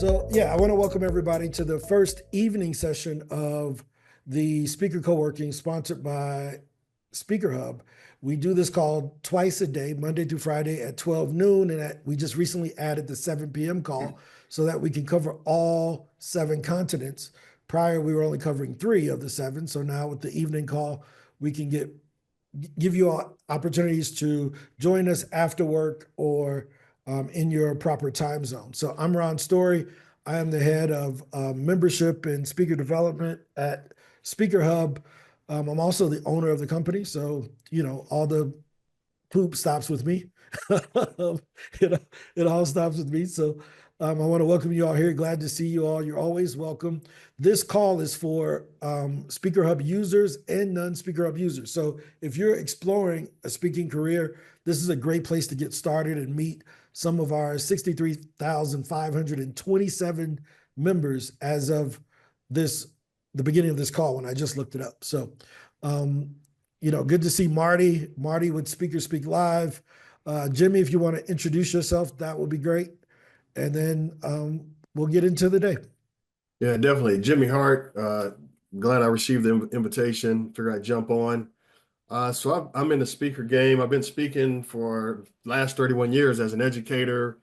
So, yeah, I want to welcome everybody to the first evening session of the Speaker Co-working sponsored by SpeakerHub. We do this call twice a day, Monday through Friday at 12 noon. And we just recently added the 7 p.m. call so that we can cover all 7 continents. Prior, we were only covering 3 of the 7. So now with the evening call, we can give you all opportunities to join us after work or in your proper time zone. So I'm Ron Story. I am the head of membership and speaker development at SpeakerHub. I'm also the owner of the company. So, all the poop stops with me. It all stops with me. So I want to welcome you all here. Glad to see you all. You're always welcome. This call is for SpeakerHub users and non-SpeakerHub users. So if you're exploring a speaking career, this is a great place to get started and meet some of our 63,527 members as of the beginning of this call when I just looked it up. So, good to see Marty with Speaker Speak Live. Jimmy, if you want to introduce yourself, that would be great. And then we'll get into the day. Yeah, definitely. Jimmy Hart, glad I received the invitation. Figured I'd jump on. So I'm in the speaker game. I've been speaking for the last 31 years as an educator,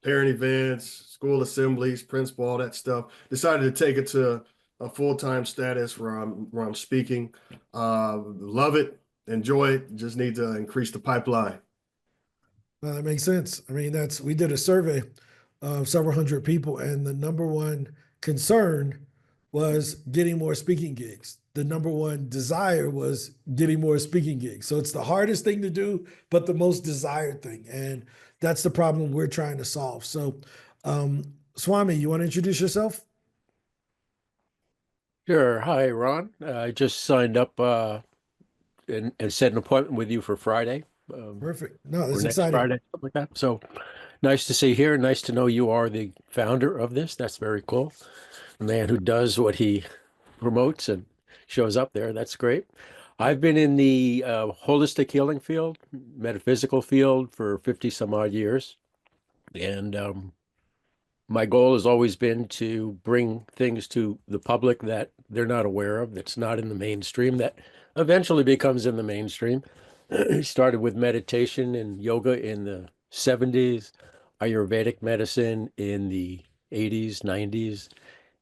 parent events, school assemblies, principal, all that stuff. Decided to take it to a full-time status where I'm speaking. Love it, enjoy it. Just need to increase the pipeline. That makes sense. I mean, we did a survey of several hundred people, and the number one concern was getting more speaking gigs. The number one desire was getting more speaking gigs. So it's the hardest thing to do, but the most desired thing. And that's the problem we're trying to solve. So, Swami, you want to introduce yourself? Sure. Hi, Ron. I just signed up and set an appointment with you for Friday. Perfect. No, that's or next exciting. Friday, something like that. So nice to see you here. Nice to know you are the founder of this. That's very cool. A man who does what he promotes and shows up there. That's great. I've been in the holistic healing field, metaphysical field for 50 some odd years. And my goal has always been to bring things to the public that they're not aware of, that's not in the mainstream, that eventually becomes in the mainstream. Started with meditation and yoga in the 70s, Ayurvedic medicine in the 80s, 90s.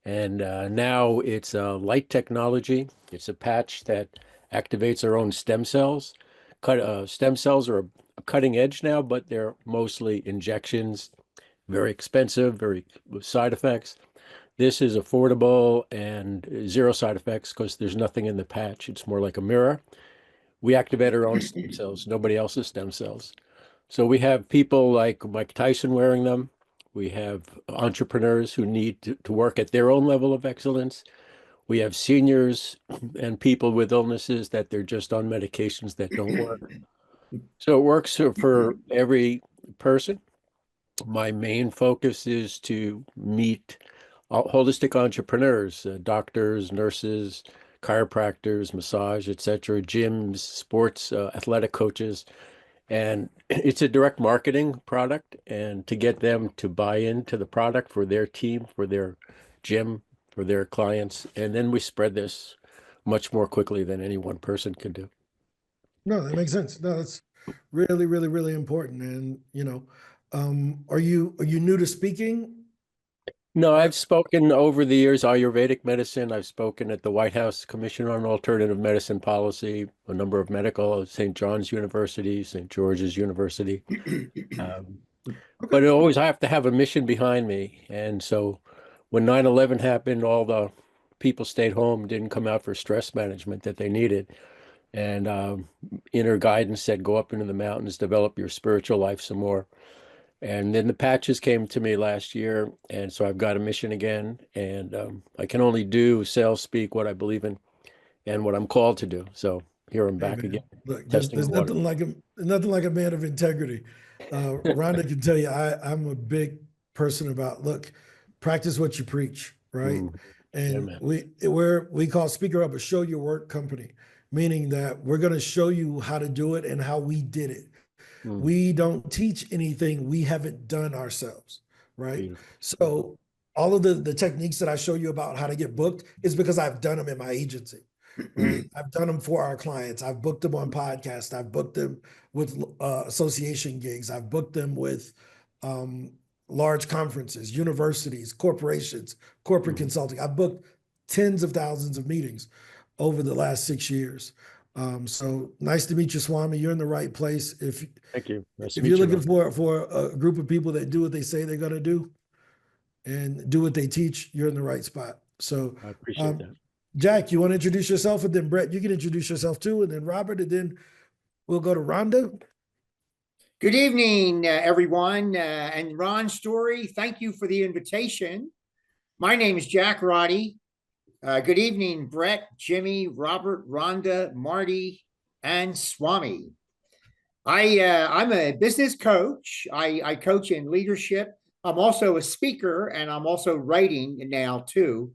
And now it's light technology. It's a patch that activates our own stem cells. Stem cells are a cutting edge now, but they're mostly injections, very expensive, very side effects. This is affordable and 0 side effects because there's nothing in the patch. It's more like a mirror. We activate our own stem cells, nobody else's stem cells. So we have people like Mike Tyson wearing them. We have entrepreneurs who need to work at their own level of excellence. We have seniors and people with illnesses that they're just on medications that don't work. So it works for every person. My main focus is to meet holistic entrepreneurs, doctors, nurses, chiropractors, massage, etc., gyms, sports, athletic coaches. And it's a direct marketing product. And to get them to buy into the product for their team, for their gym, for their clients. And then we spread this much more quickly than any one person can do. No, that makes sense. No, that's really, really, really important. And, are you new to speaking? No, I've spoken over the years, Ayurvedic medicine. I've spoken at the White House Commission on Alternative Medicine Policy, a number of medical, St. John's University, St. George's University. But I always have to have a mission behind me. And so when 9/11 happened, all the people stayed home, didn't come out for stress management that they needed. And inner guidance said, go up into the mountains, develop your spiritual life some more. And then the patches came to me last year. And so I've got a mission again. And I can only do sales speak what I believe in and what I'm called to do. So here I'm back again. Look, there's nothing like a man of integrity. Rhonda can tell you, I'm a big person about, look, practice what you preach, right? And we call SpeakerHub a show your work company, meaning that we're going to show you how to do it and how we did it. We don't teach anything we haven't done ourselves, right? So all of the techniques that I show you about how to get booked is because I've done them in my agency, right? I've done them for our clients. I've booked them on podcasts. I've booked them with association gigs. I've booked them with large conferences, universities, corporations, corporate consulting. I've booked tens of thousands of meetings over the last 6 years. So nice to meet you, Swami. You're in the right place. Thank you. Nice to If meet you're you, looking Ron. for a group of people that do what they say they're going to do and do what they teach, you're in the right spot. So, I appreciate that. Jack, you want to introduce yourself, and then Brett, you can introduce yourself too, and then Robert, and then we'll go to Rhonda. Good evening, everyone. And Ron Story, thank you for the invitation. My name is Jack Roddy. Good evening, Brett, Jimmy, Robert, Rhonda, Marty, and Swami. I'm a business coach. I coach in leadership. I'm also a speaker, and I'm also writing now too.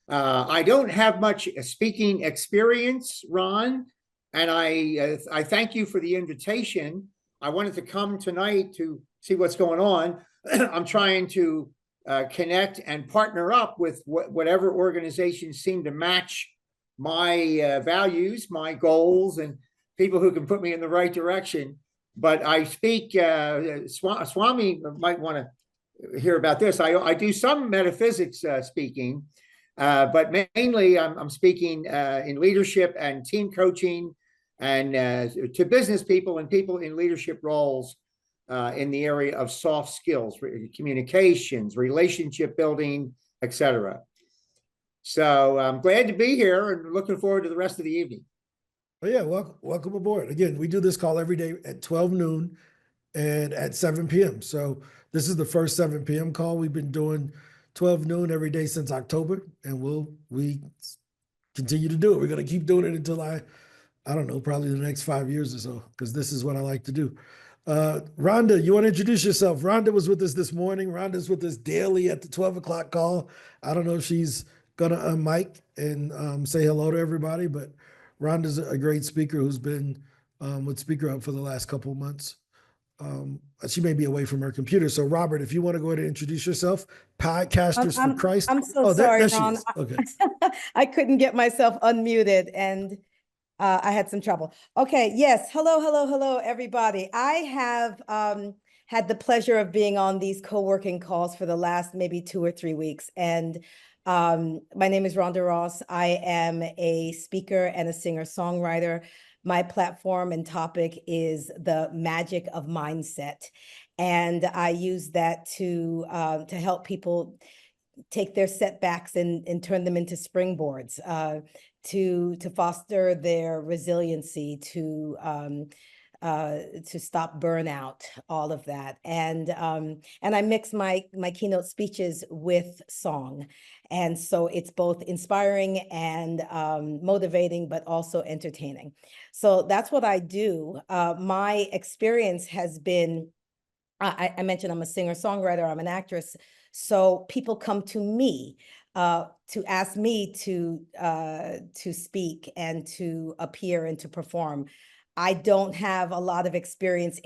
I don't have much speaking experience, Ron, and I thank you for the invitation. I wanted to come tonight to see what's going on. I'm trying to connect and partner up with whatever organizations seem to match my values, my goals, and people who can put me in the right direction. But I speak, Swami might want to hear about this. I do some metaphysics speaking, but mainly I'm speaking in leadership and team coaching and to business people and people in leadership roles in the area of soft skills, communications, relationship building, etc. So I'm glad to be here and looking forward to the rest of the evening. Oh yeah, welcome aboard. Again, we do this call every day at 12 noon and at 7 p.m. So this is the first 7 p.m. call. We've been doing 12 noon every day since October, and we continue to do it. We're going to keep doing it until I don't know, probably the next 5 years or so, because this is what I like to do. Rhonda, you want to introduce yourself? Rhonda was with us this morning. Rhonda's with us daily at the 12 o'clock call. I don't know if she's going to unmic and say hello to everybody, but Rhonda's a great speaker who's been with SpeakerHub for the last couple of months. She may be away from her computer. So, Robert, if you want to go ahead and introduce yourself, Podcasters for Christ. I'm so sorry, there she Ron. is. Okay. I couldn't get myself unmuted and I had some trouble. Okay, yes. Hello, everybody. I have had the pleasure of being on these co-working calls for the last maybe 2 or 3 weeks. And my name is Rhonda Ross. I am a speaker and a singer-songwriter. My platform and topic is the magic of mindset. And I use that to help people take their setbacks and turn them into springboards, to foster their resiliency, to stop burnout, all of that. And I mix my keynote speeches with song. And so it's both inspiring and motivating, but also entertaining. So that's what I do. My experience has been, I mentioned I'm a singer-songwriter, I'm an actress. So people come to me to ask me to speak and to appear and to perform. I don't have a lot of experience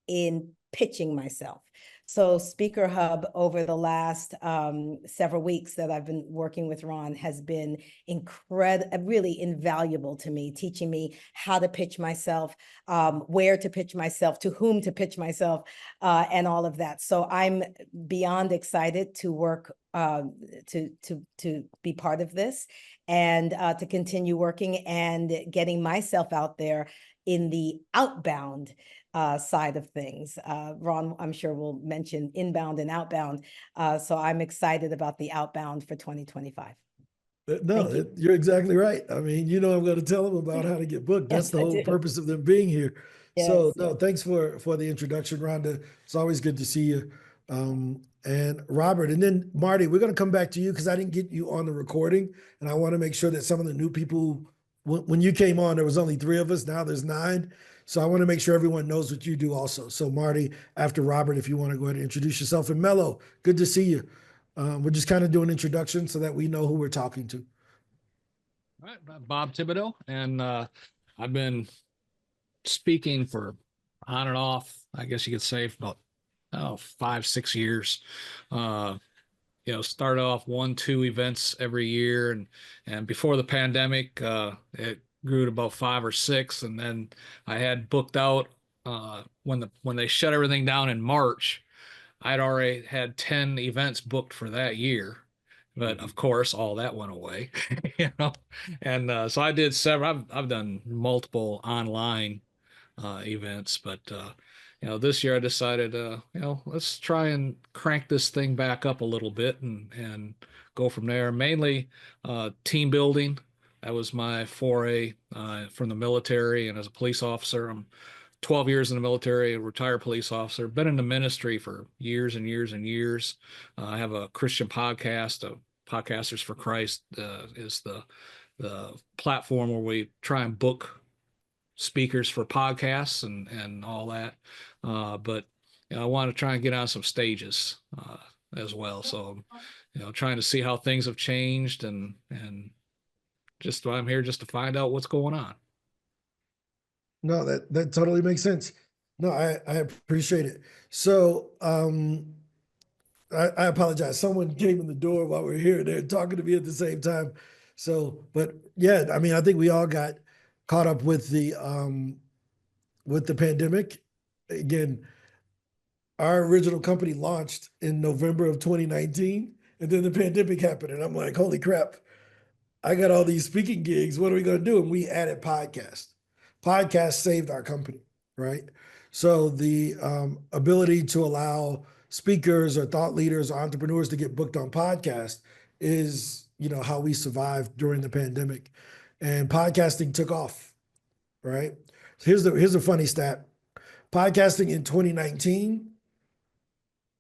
in pitching myself. So SpeakerHub over the last several weeks that I've been working with Ron has been really invaluable to me, teaching me how to pitch myself, where to pitch myself, to whom to pitch myself, and all of that. So I'm beyond excited to work to be part of this and to continue working and getting myself out there in the outbound side of things. Ron, I'm sure will mention inbound and outbound. So I'm excited about the outbound for 2025. No, you're exactly right. I mean, I'm going to tell them about how to get booked. That's Yes, the I whole do. purpose of them being here. Yes, So, no, yes. thanks for the introduction, Rhonda. It's always good to see you. And Robert, and then Marty, we're going to come back to you because I didn't get you on the recording, and I want to make sure that some of the new people, when you came on, there was only 3 of us. Now there's 9. So I want to make sure everyone knows what you do also. So Marty, after Robert, if you want to go ahead and introduce yourself. And Mello, good to see you. We're just kind of doing introduction so that we know who we're talking to. All right, Bob Thibodeau, and I've been speaking for on and off, I guess you could say, for about 5-6 years start off 1, 2 events every year. And before the pandemic, it grew to about 5 or 6. And then I had booked out, when they shut everything down in March, I'd already had 10 events booked for that year. But of course, all that went away, And so I did several. I've done multiple online events, but this year I decided, let's try and crank this thing back up a little bit and go from there. Mainly team building. That was my foray from the military, and as a police officer, I'm 12 years in the military, a retired police officer, been in the ministry for years and years and years. I have a Christian podcast, Podcasters for Christ is the platform where we try and book speakers for podcasts and all that. But I want to try and get on some stages as well. So, trying to see how things have changed and just I'm here just to find out what's going on. No, that totally makes sense. No, I appreciate it. So I apologize. Someone came in the door while we are here. They're talking to me at the same time. So, but yeah, I mean, I think we all got caught up with the pandemic. Again, our original company launched in November of 2019, and then the pandemic happened, and I'm like, holy crap! I got all these speaking gigs. What are we going to do? And we added podcast. Podcast saved our company, right? So the ability to allow speakers or thought leaders or entrepreneurs to get booked on podcast is, how we survived during the pandemic, and podcasting took off, right? Here's a funny stat. Podcasting in 2019,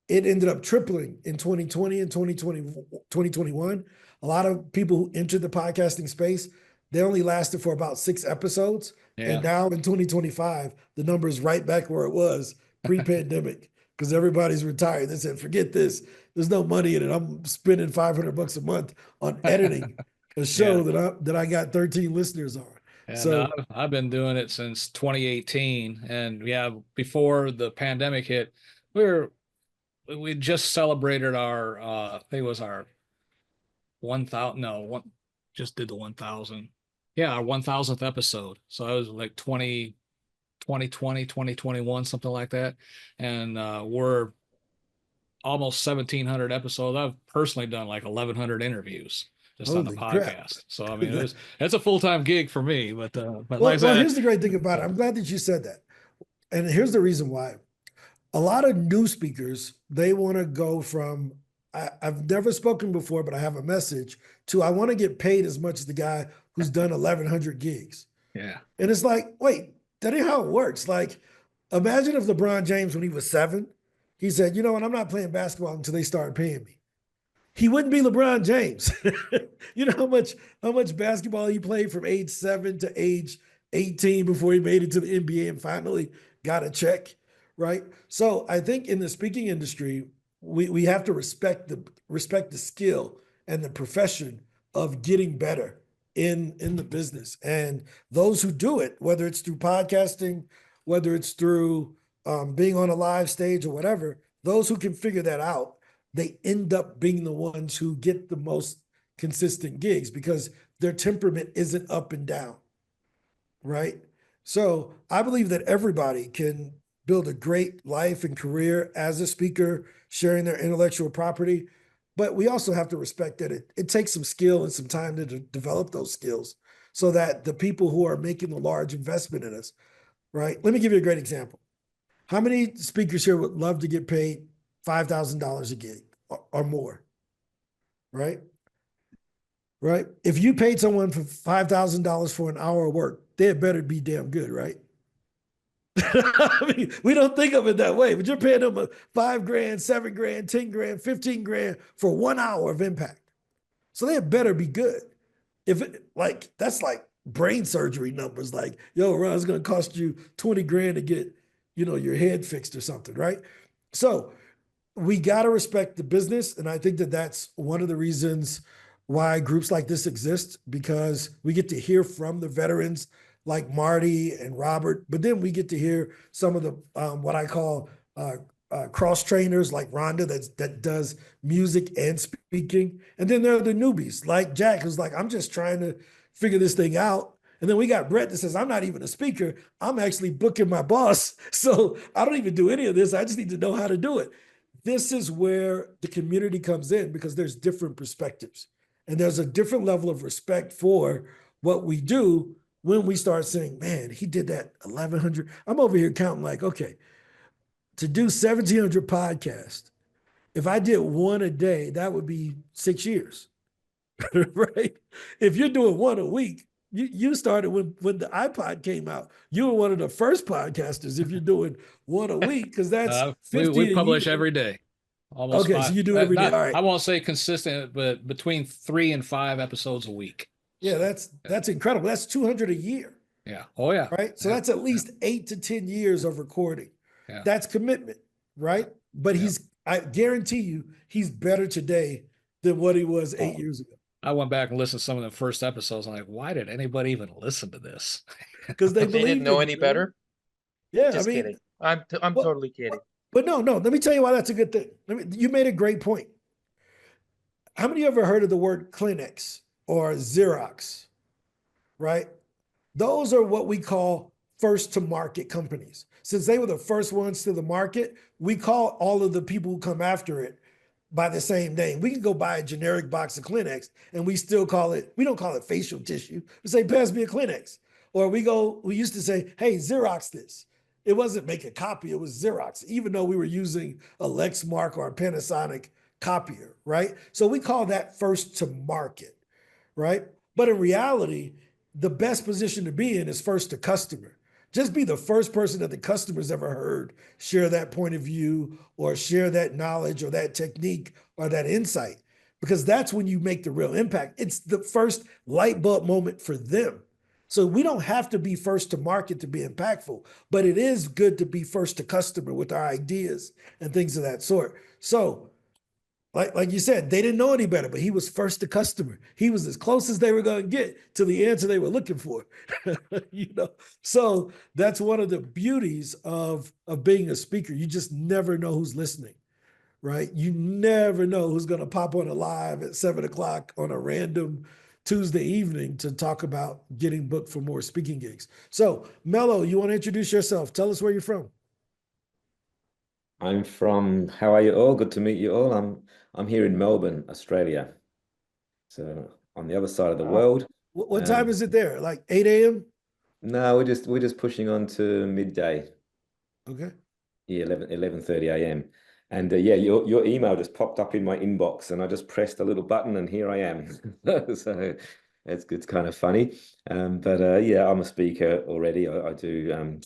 it ended up tripling in 2020 and 2021. A lot of people who entered the podcasting space, they only lasted for about 6 episodes. Yeah. And now in 2025, the number is right back where it was pre-pandemic because everybody's retired. They said, forget this. There's no money in it. I'm spending $500 a month on editing a show that I got 13 listeners on. And So I've been doing it since 2018. And before the pandemic hit, we just celebrated our, I think it was our 1,000, just did the 1,000. Yeah, our 1,000th episode. So I was like 2020, 2021, something like that. And we're almost 1,700 episodes. I've personally done like 1,100 interviews just on the holy crap. podcast. So I mean, it's a full-time gig for me. But like Well, I said, here's the great thing about it. I'm glad that you said that. And here's the reason why. A lot of new speakers, they want to go from, I've never spoken before, but I have a message, to I want to get paid as much as the guy who's done 1,100 gigs. yeah, And it's like, wait, that ain't how it works. Like, imagine if LeBron James, when he was 7, he said, you know what, I'm not playing basketball until they start paying me. He wouldn't be LeBron James. You know how much basketball he played from age 7 to age 18 before he made it to the NBA and finally got a check, right? So I think in the speaking industry, we have to respect the skill and the profession of getting better in the business. And those who do it, whether it's through podcasting, whether it's through being on a live stage or whatever, those who can figure that out, they end up being the ones who get the most consistent gigs because their temperament isn't up and down, right? So I believe that everybody can build a great life and career as a speaker, sharing their intellectual property. But we also have to respect that it takes some skill and some time to develop those skills so that the people who are making the large investment in us, right? Let me give you a great example. How many speakers here would love to get paid $5,000 a gig or more, right? Right? If you paid someone for $5,000 for an hour of work, they had better be damn good, right? I mean, we don't think of it that way, but you're paying them $5,000, $7,000, $10,000, $15,000 for 1 hour of impact. So they had better be good. If it that's like brain surgery numbers, like, yo, Ron, it's going to cost you $20,000 to get, your head fixed or something, right? So we got to respect the business. And I think that that's one of the reasons why groups like this exist, because we get to hear from the veterans like Marty and Robert, but then we get to hear some of the, what I call cross trainers like Rhonda that does music and speaking. And then there are the newbies like Jack, who's like, I'm just trying to figure this thing out. And then we got Brett that says, I'm not even a speaker. I'm actually booking my boss. So I don't even do any of this. I just need to know how to do it. This is where the community comes in because there's different perspectives. And there's a different level of respect for what we do when we start saying, man, he did that 1,100. I'm over here counting like, okay, to do 1,700 podcasts, if I did one a day, that would be 6 years, right? If you're doing one a week, you started when the iPod came out. You were one of the first podcasters if you're doing one a week, because that's 50 we a publish year. every day. Almost Okay, so you do every day. not, All right. I won't say consistent, but between 3 and 5 episodes a week. Yeah, that's incredible. That's 200 a year. Yeah. Oh yeah. Right. So that's at least 8 to 10 years of recording. Yeah. That's commitment, right? But I guarantee you, he's better today than what he was 8 years ago. I went back and listened to some of the first episodes. I'm like, why did anybody even listen to this? Because they didn't know any better. Yeah, Just kidding. I'm totally kidding. But no. Let me tell you why that's a good thing. You made a great point. How many of you ever heard of the word Kleenex or Xerox? Right? Those are what we call first to market companies. Since they were the first ones to the market, we call all of the people who come after it by the same name. We can go buy a generic box of Kleenex and we still call it, we don't call it facial tissue. We say, pass me a Kleenex. Or we used to say, hey, Xerox this. It wasn't make a copy, it was Xerox, even though we were using a Lexmark or a Panasonic copier, right? So we call that first to market, right? But in reality, the best position to be in is first to customer. Just be the first person that the customer's ever heard share that point of view or share that knowledge or that technique or that insight, because that's when you make the real impact. It's the first light bulb moment for them. So we don't have to be first to market to be impactful, but it is good to be first to customer with our ideas and things of that sort. So like you said, they didn't know any better, but he was first to customer. He was as close as they were going to get to the answer they were looking for. So that's one of the beauties of being a speaker. You just never know who's listening, right? You never know who's going to pop on a live at 7:00 on a random Tuesday evening to talk about getting booked for more speaking gigs. So Mello, you want to introduce yourself? Tell us where you're from. I'm from, how are you all? Good to meet you all. I'm here in Melbourne, Australia. So on the other side of the world. What time is it there? Like 8 a.m.? No, we're just pushing on to midday. Okay. Yeah, 11:30 a.m. And yeah, your email just popped up in my inbox and I just pressed a little button and here I am. So it's kind of funny. But yeah, I'm a speaker already. I do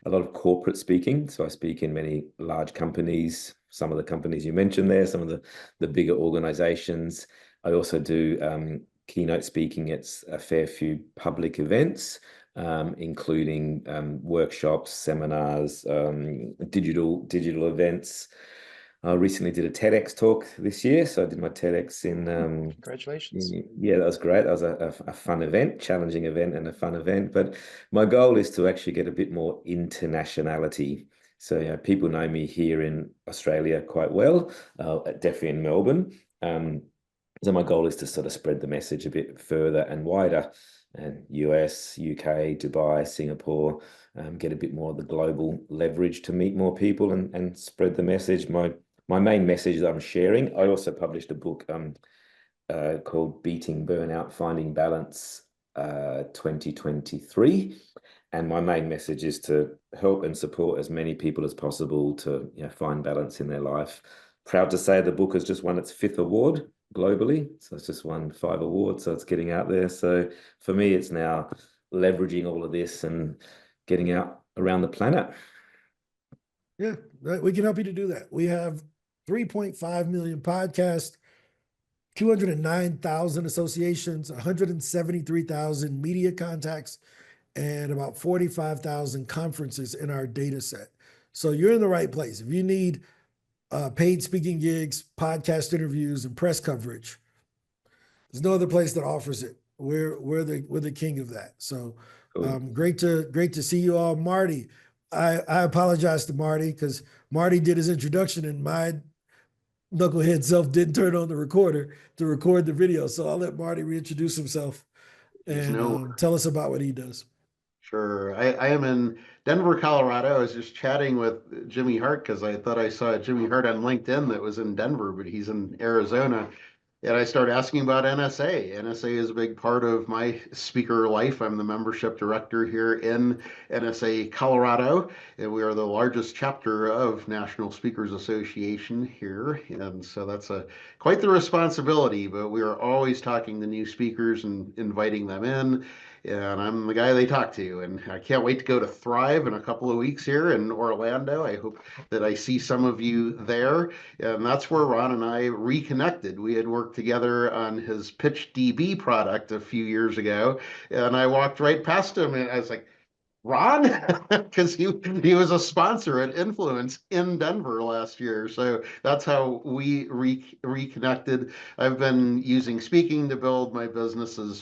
a lot of corporate speaking. So I speak in many large companies, some of the companies you mentioned there, some of the bigger organizations. I also do keynote speaking at a fair few public events, including workshops, seminars, digital events. I recently did a TEDx talk this year. So I did my TEDx in... Congratulations. Yeah, that was great. That was a fun event, challenging event and a fun event. But my goal is to actually get a bit more internationality. So you know, people know me here in Australia quite well, definitely in Melbourne. So my goal is to sort of spread the message a bit further and wider. And US, UK, Dubai, Singapore, get a bit more of the global leverage to meet more people and spread the message. My main message that I'm sharing, I also published a book called Beating Burnout, Finding Balance 2023. And my main message is to help and support as many people as possible to find balance in their life. Proud to say the book has just won its 5th award globally. So it's just won 5 awards. So it's getting out there. So for me, it's now leveraging all of this and getting out around the planet. Yeah, we can help you to do that. We have 3.5 million podcasts, 209,000 associations, 173,000 media contacts, and about 45,000 conferences in our data set. So you're in the right place. If you need paid speaking gigs, podcast interviews, and press coverage, there's no other place that offers it. We're the king of that. So great to see you all. Marty, I apologize to Marty because Marty did his introduction and my knucklehead self didn't turn on the recorder to record the video. So I'll let Marty reintroduce himself and tell us about what he does. Sure. I am in Denver, Colorado. I was just chatting with Jimmy Hart because I thought I saw Jimmy Hart on LinkedIn that was in Denver, but he's in Arizona. And I started asking about NSA. NSA is a big part of my speaker life. I'm the membership director here in NSA Colorado, and we are the largest chapter of National Speakers Association here. And so that's quite the responsibility, but we are always talking to new speakers and inviting them in. And I'm the guy they talk to, and I can't wait to go to Thrive in a couple of weeks here in Orlando. I hope that I see some of you there. And that's where Ron and I reconnected. We had worked together on his Pitch DB product a few years ago, and I walked right past him and I was like, Ron, because he was a sponsor at Influence in Denver last year. So that's how we reconnected. I've been using speaking to build my businesses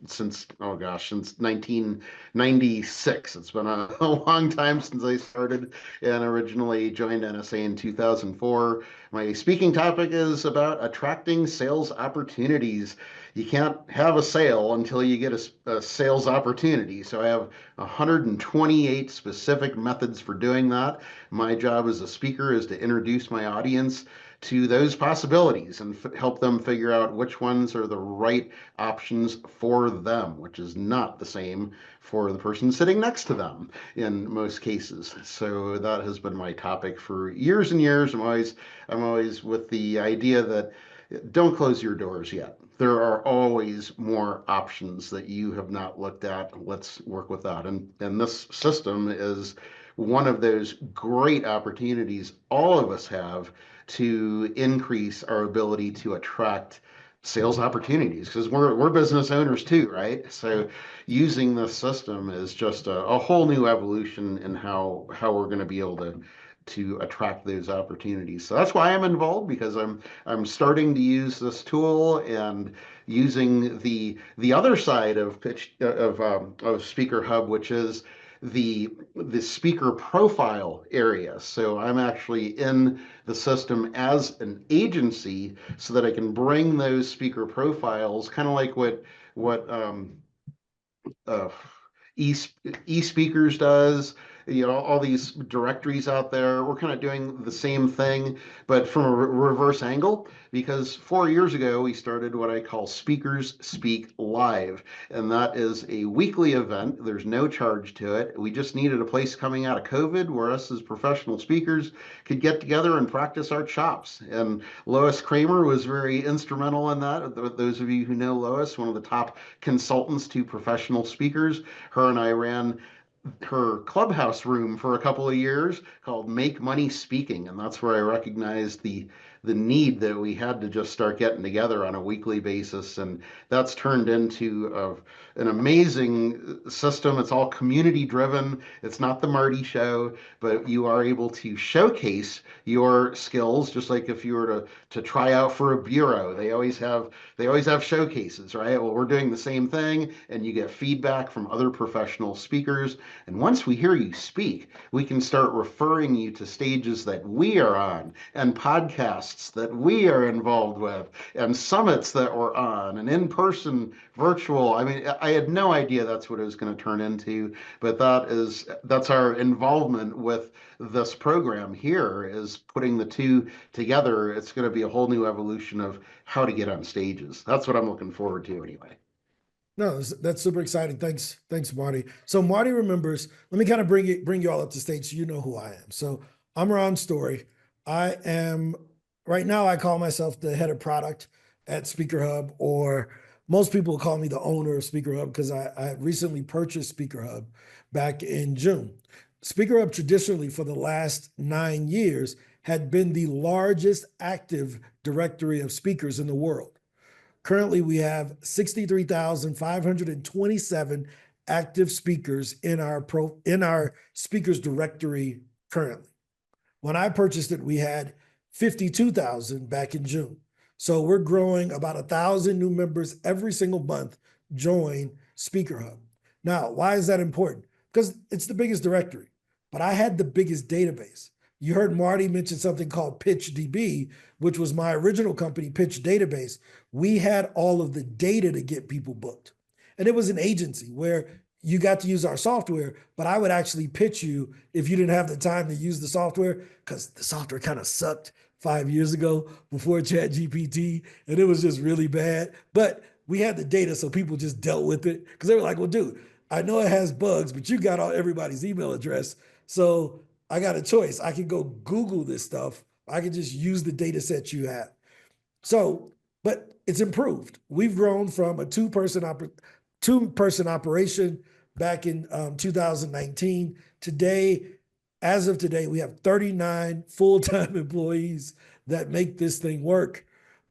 since 1996. It's been a long time since I started and originally joined NSA in 2004. My speaking topic is about attracting sales opportunities. You can't have a sale until you get a sales opportunity. So I have 128 specific methods for doing that. My job as a speaker is to introduce my audience to those possibilities and help them figure out which ones are the right options for them, which is not the same for the person sitting next to them in most cases. So that has been my topic for years and years. I'm always with the idea that don't close your doors yet. There are always more options that you have not looked at. Let's work with that. And this system is one of those great opportunities all of us have to increase our ability to attract sales opportunities, because we're business owners too, right? So using this system is just a whole new evolution in how we're going to be able to attract those opportunities. So that's why I'm involved, because I'm starting to use this tool and using the other side of SpeakerHub, which is the speaker profile area. So I'm actually in the system as an agency so that I can bring those speaker profiles, kind of like what eSpeakers does, all these directories out there. We're kind of doing the same thing, but from a reverse angle, because 4 years ago, we started what I call Speakers Speak Live, and that is a weekly event. There's no charge to it. We just needed a place coming out of COVID where us as professional speakers could get together and practice our chops. And Lois Kramer was very instrumental in that. Those of you who know Lois, one of the top consultants to professional speakers, her and I ran her clubhouse room for a couple of years called Make Money Speaking, and that's where I recognized the need that we had to just start getting together on a weekly basis, and that's turned into an amazing system. It's all community driven. It's not the Marty show, but you are able to showcase your skills, just like if you were to try out for a bureau. They always have showcases, right? Well, we're doing the same thing, and you get feedback from other professional speakers. And once we hear you speak, we can start referring you to stages that we are on, and podcasts that we are involved with, and summits that we're on, and in-person virtual. I mean, I had no idea that's what it was going to turn into, but that's our involvement with this program here, is putting the two together. It's going to be a whole new evolution of how to get on stages. That's what I'm looking forward to anyway. No, that's super exciting. Thanks, Marty. So Marty remembers. Let me kind of bring you all up to stage so you know who I am. So I'm Ron Story. I am right now. I call myself the head of product at SpeakerHub, or most people call me the owner of SpeakerHub, because I recently purchased SpeakerHub back in June. SpeakerHub traditionally for the last 9 years had been the largest active directory of speakers in the world. Currently, we have 63,527 active speakers in our speakers directory currently. When I purchased it, we had 52,000 back in June. So we're growing about 1,000 new members every single month join SpeakerHub. Now, why is that important? Because it's the biggest directory, but I had the biggest database. You heard Marty mention something called PitchDB, which was my original company, Pitch Database. We had all of the data to get people booked. And it was an agency where you got to use our software, but I would actually pitch you if you didn't have the time to use the software, because the software kind of sucked 5 years ago before ChatGPT, and it was just really bad. But we had the data, so people just dealt with it because they were like, well, dude, I know it has bugs, but you got all everybody's email address. So I got a choice. I can go Google this stuff. I can just use the data set you have. So, but it's improved. We've grown from a two-person operation back in 2019. Today, as of today, we have 39 full-time employees that make this thing work.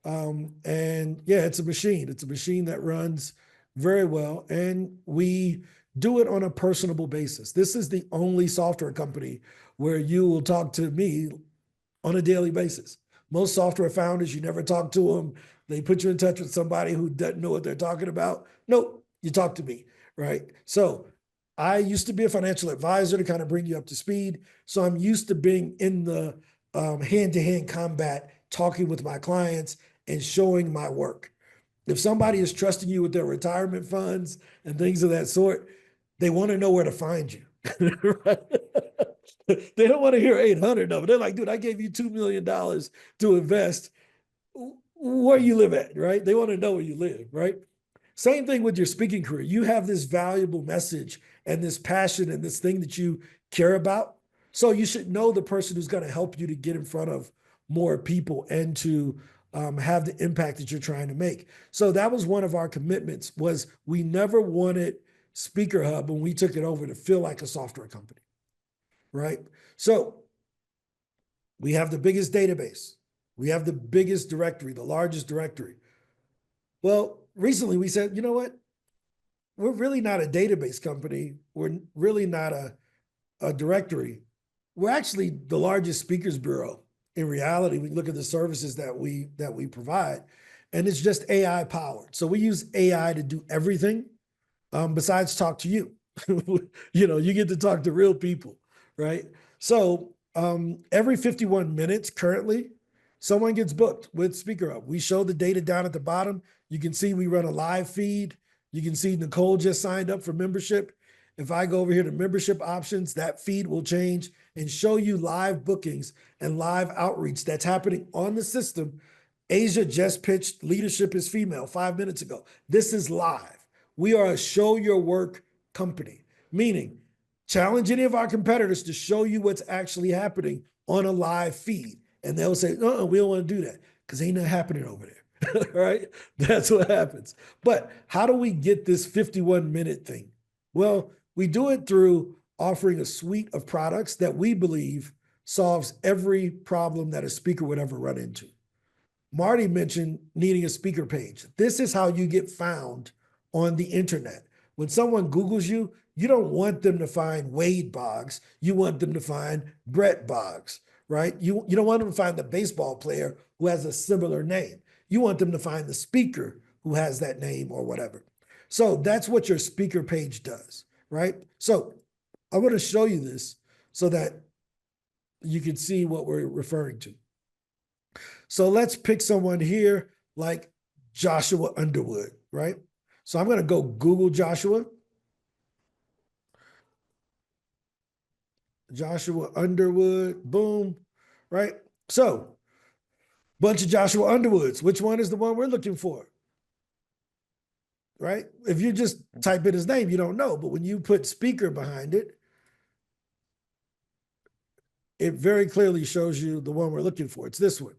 And yeah, it's a machine. It's a machine that runs very well, and we do it on a personable basis. This is the only software company where you will talk to me on a daily basis. Most software founders, you never talk to them. They put you in touch with somebody who doesn't know what they're talking about. Nope, you talk to me, right? So I used to be a financial advisor to kind of bring you up to speed. So I'm used to being in the hand-to-hand combat, talking with my clients and showing my work. If somebody is trusting you with their retirement funds and things of that sort, they want to know where to find you. Right? They don't want to hear 800 of it. They're like, dude, I gave you $2 million to invest. Where you live at, right? They want to know where you live, right? Same thing with your speaking career. You have this valuable message and this passion and this thing that you care about. So you should know the person who's going to help you to get in front of more people and to have the impact that you're trying to make. So that was one of our commitments, was we never wanted SpeakerHub when we took it over to feel like a software company, right? So we have the biggest database. We have the biggest directory, the largest directory. Well, recently we said, you know what? We're really not a database company. We're really not a directory. We're actually the largest speakers bureau. In reality, we look at the services that we provide, and it's just AI powered. So we use AI to do everything besides talk to you. You know, you get to talk to real people, right? So every 51 minutes currently, someone gets booked with SpeakerHub. We show the data down at the bottom. You can see we run a live feed. You can see Nicole just signed up for membership. If I go over here to membership options, that feed will change and show you live bookings and live outreach that's happening on the system. Asia just pitched Leadership is Female 5 minutes ago. This is live. We are a show your work company, meaning challenge any of our competitors to show you what's actually happening on a live feed. And they'll say, no, we don't want to do that because ain't nothing happening over there. Right? That's what happens. But how do we get this 51-minute thing? Well, we do it through offering a suite of products that we believe solves every problem that a speaker would ever run into. Marty mentioned needing a speaker page. This is how you get found on the internet. When someone Googles you, you don't want them to find Wade Boggs. You want them to find Brett Boggs, right? You don't want them to find the baseball player who has a similar name. You want them to find the speaker who has that name or whatever. So that's what your speaker page does, right? So I want to show you this so that you can see what we're referring to. So let's pick someone here like Joshua Underwood, right? So I'm going to go Google Joshua. Joshua Underwood, boom, right? So bunch of Joshua Underwoods. Which one is the one we're looking for? Right? If you just type in his name, you don't know. But when you put speaker behind it, it very clearly shows you the one we're looking for. It's this one,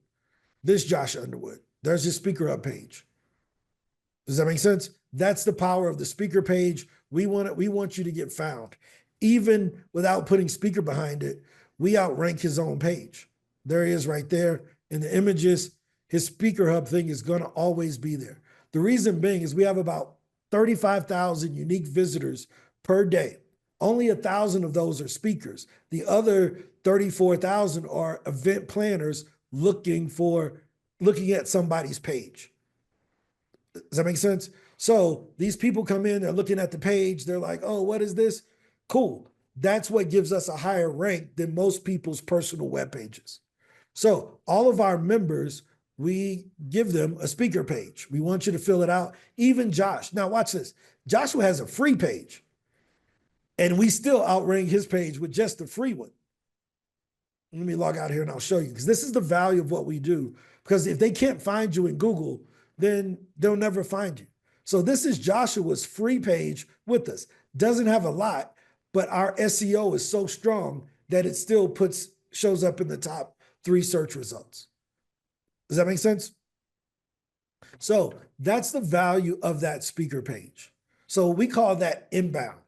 this Josh Underwood. There's his SpeakerHub page. Does that make sense? That's the power of the speaker page. We want you to get found. Even without putting speaker behind it, we outrank his own page. There he is right there in the images. His SpeakerHub thing is going to always be there. The reason being is we have about 35,000 unique visitors per day. Only 1,000 of those are speakers. The other 34,000 are event planners looking at somebody's page. Does that make sense? So these people come in, they're looking at the page. They're like, oh, what is this? Cool. That's what gives us a higher rank than most people's personal web pages. So all of our members, we give them a speaker page. We want you to fill it out. Even Josh. Now watch this. Joshua has a free page, and we still outrank his page with just the free one. Let me log out here and I'll show you, because this is the value of what we do. Because if they can't find you in Google, then they'll never find you. So this is Joshua's free page with us. Doesn't have a lot, but our SEO is so strong that it still shows up in the top 3 search results. Does that make sense? So that's the value of that speaker page. So we call that inbound.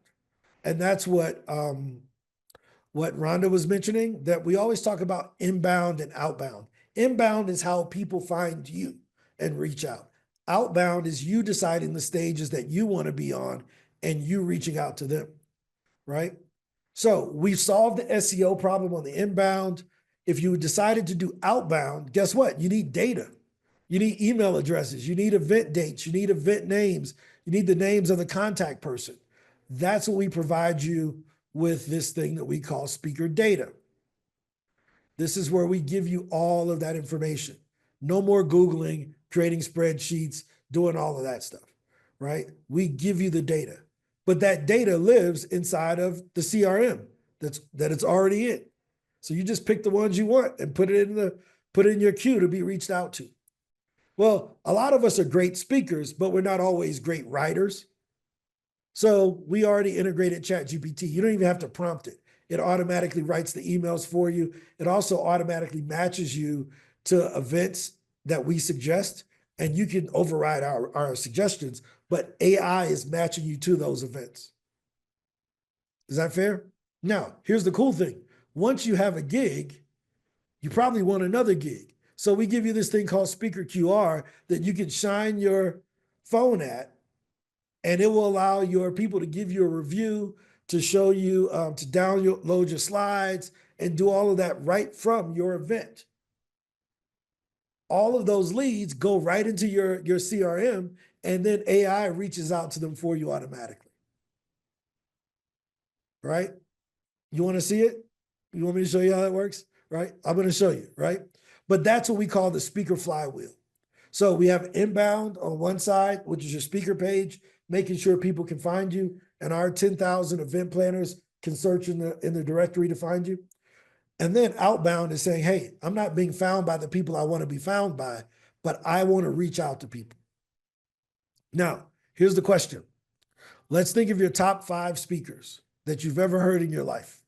And that's what Rhonda was mentioning, that we always talk about inbound and outbound. Inbound is how people find you and reach out. Outbound is you deciding the stages that you want to be on and you reaching out to them, right? So we've solved the SEO problem on the inbound. If you decided to do outbound, guess what? You need data. You need email addresses. You need event dates. You need event names. You need the names of the contact person. That's what we provide you with this thing that we call speaker data. This is where we give you all of that information. No more Googling, creating spreadsheets, doing all of that stuff, right? We give you the data, but that data lives inside of the CRM that it's already in. So you just pick the ones you want and put it in your queue to be reached out to. Well, a lot of us are great speakers, but we're not always great writers. So we already integrated ChatGPT. You don't even have to prompt it. It automatically writes the emails for you. It also automatically matches you to events that we suggest, and you can override our suggestions, but AI is matching you to those events. Is that fair? Now, here's the cool thing. Once you have a gig, you probably want another gig. So we give you this thing called Speaker QR that you can shine your phone at, and it will allow your people to give you a review, to show you, to download your slides and do all of that right from your event. All of those leads go right into your CRM, and then AI reaches out to them for you automatically. Right? You want to see it? You want me to show you how that works? Right? I'm going to show you, right? But that's what we call the speaker flywheel. So we have inbound on one side, which is your speaker page, making sure people can find you, and our 10,000 event planners can search in the directory to find you. And then outbound is saying, hey, I'm not being found by the people I want to be found by, but I want to reach out to people. Now, here's the question. Let's think of your top 5 speakers that you've ever heard in your life.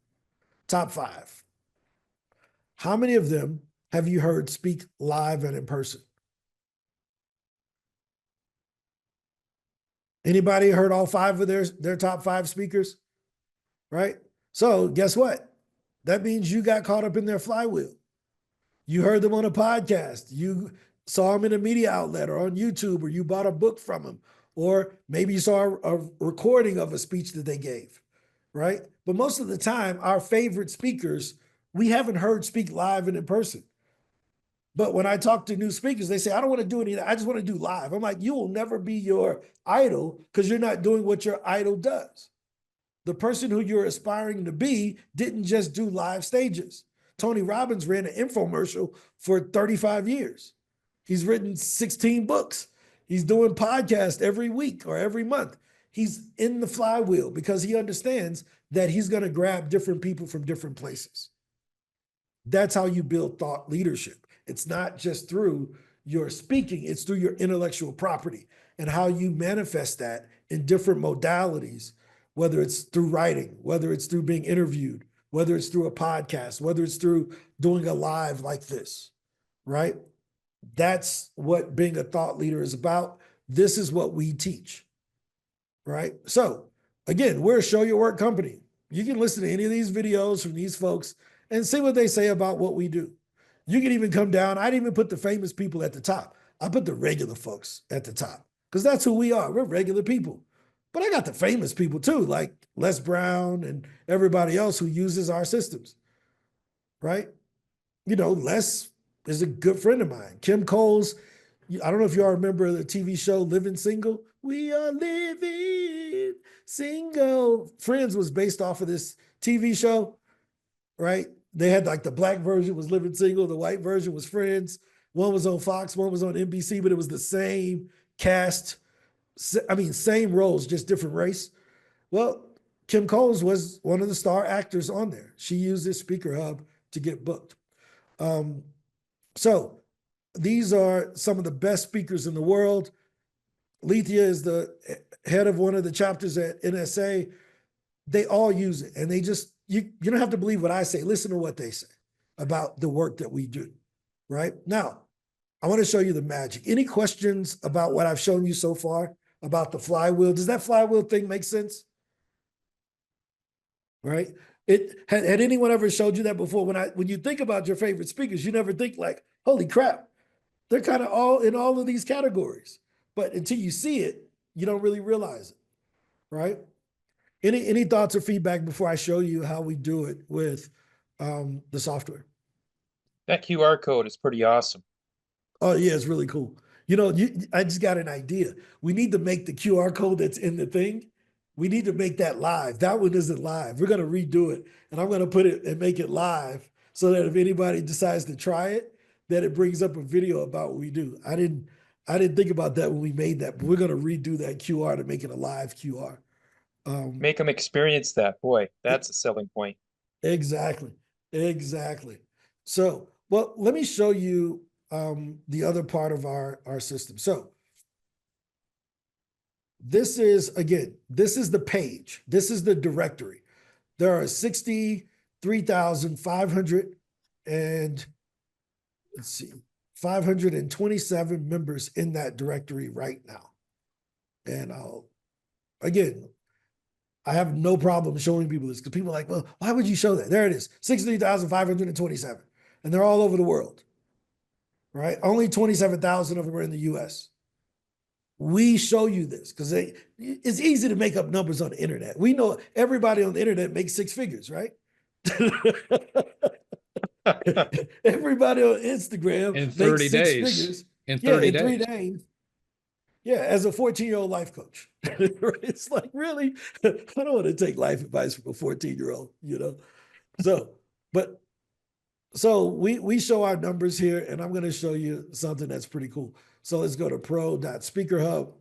Top 5. How many of them have you heard speak live and in person? Anybody heard all 5 of their top 5 speakers? Right? So guess what? That means you got caught up in their flywheel. You heard them on a podcast. You saw them in a media outlet or on YouTube, or you bought a book from them, or maybe you saw a recording of a speech that they gave, right? But most of the time, our favorite speakers, we haven't heard speak live and in person. But when I talk to new speakers, they say, I don't want to do it. I just want to do live. I'm like, you will never be your idol because you're not doing what your idol does. The person who you're aspiring to be didn't just do live stages. Tony Robbins ran an infomercial for 35 years. He's written 16 books. He's doing podcasts every week or every month. He's in the flywheel because he understands that he's going to grab different people from different places. That's how you build thought leadership. It's not just through your speaking, it's through your intellectual property and how you manifest that in different modalities, whether it's through writing, whether it's through being interviewed, whether it's through a podcast, whether it's through doing a live like this, right? That's what being a thought leader is about. This is what we teach, right? So again, we're a show your work company. You can listen to any of these videos from these folks and see what they say about what we do. You can even come down. I didn't even put the famous people at the top. I put the regular folks at the top because that's who we are. We're regular people. But I got the famous people too, like Les Brown and everybody else who uses our systems, right? You know, Les is a good friend of mine. Kim Coles, I don't know if y'all remember the TV show Living Single. We are living single. Friends was based off of this TV show, right? They had like the black version was Living Single, the white version was Friends. One was on Fox, one was on NBC, but it was the same cast. I mean, same roles, just different race. Well, Kim Coles was one of the star actors on there. She used this SpeakerHub to get booked. So these are some of the best speakers in the world. Lethea is the head of one of the chapters at NSA. They all use it, and they just, you don't have to believe what I say. Listen to what they say about the work that we do, right? Now, I want to show you the magic. Any questions about what I've shown you so far about the flywheel? Does that flywheel thing make sense? Right? Had anyone ever showed you that before? When you think about your favorite speakers, you never think like, holy crap, they're kind of all in all of these categories. But until you see it, you don't really realize it, right? Any thoughts or feedback before I show you how we do it with the software? That QR code is pretty awesome. Oh yeah, it's really cool. I just got an idea. We need to make the QR code that's in the thing. We need to make that live. That one isn't live. We're going to redo it, and I'm going to put it and make it live so that if anybody decides to try it, that it brings up a video about what we do. I didn't think about that when we made that, but we're going to redo that QR to make it a live QR. Make them experience that. Boy, that's a selling point. Exactly. So, well, let me show you the other part of our system. So this is the page. This is the directory. There are 63,500 and 527 members in that directory right now. And I have no problem showing people this because people are like, well, why would you show that? There it is, 63,527. And they're all over the world, right? Only 27,000 of them are in the US. We show you this because it's easy to make up numbers on the internet. We know everybody on the internet makes six figures, right? Everybody on Instagram In 30 makes six days. figures. In 30 in days. 3 days. Yeah, as a 14-year-old life coach. It's like, really? I don't want to take life advice from a 14-year-old, So we show our numbers here, and I'm going to show you something that's pretty cool. So let's go to pro.speakerhub.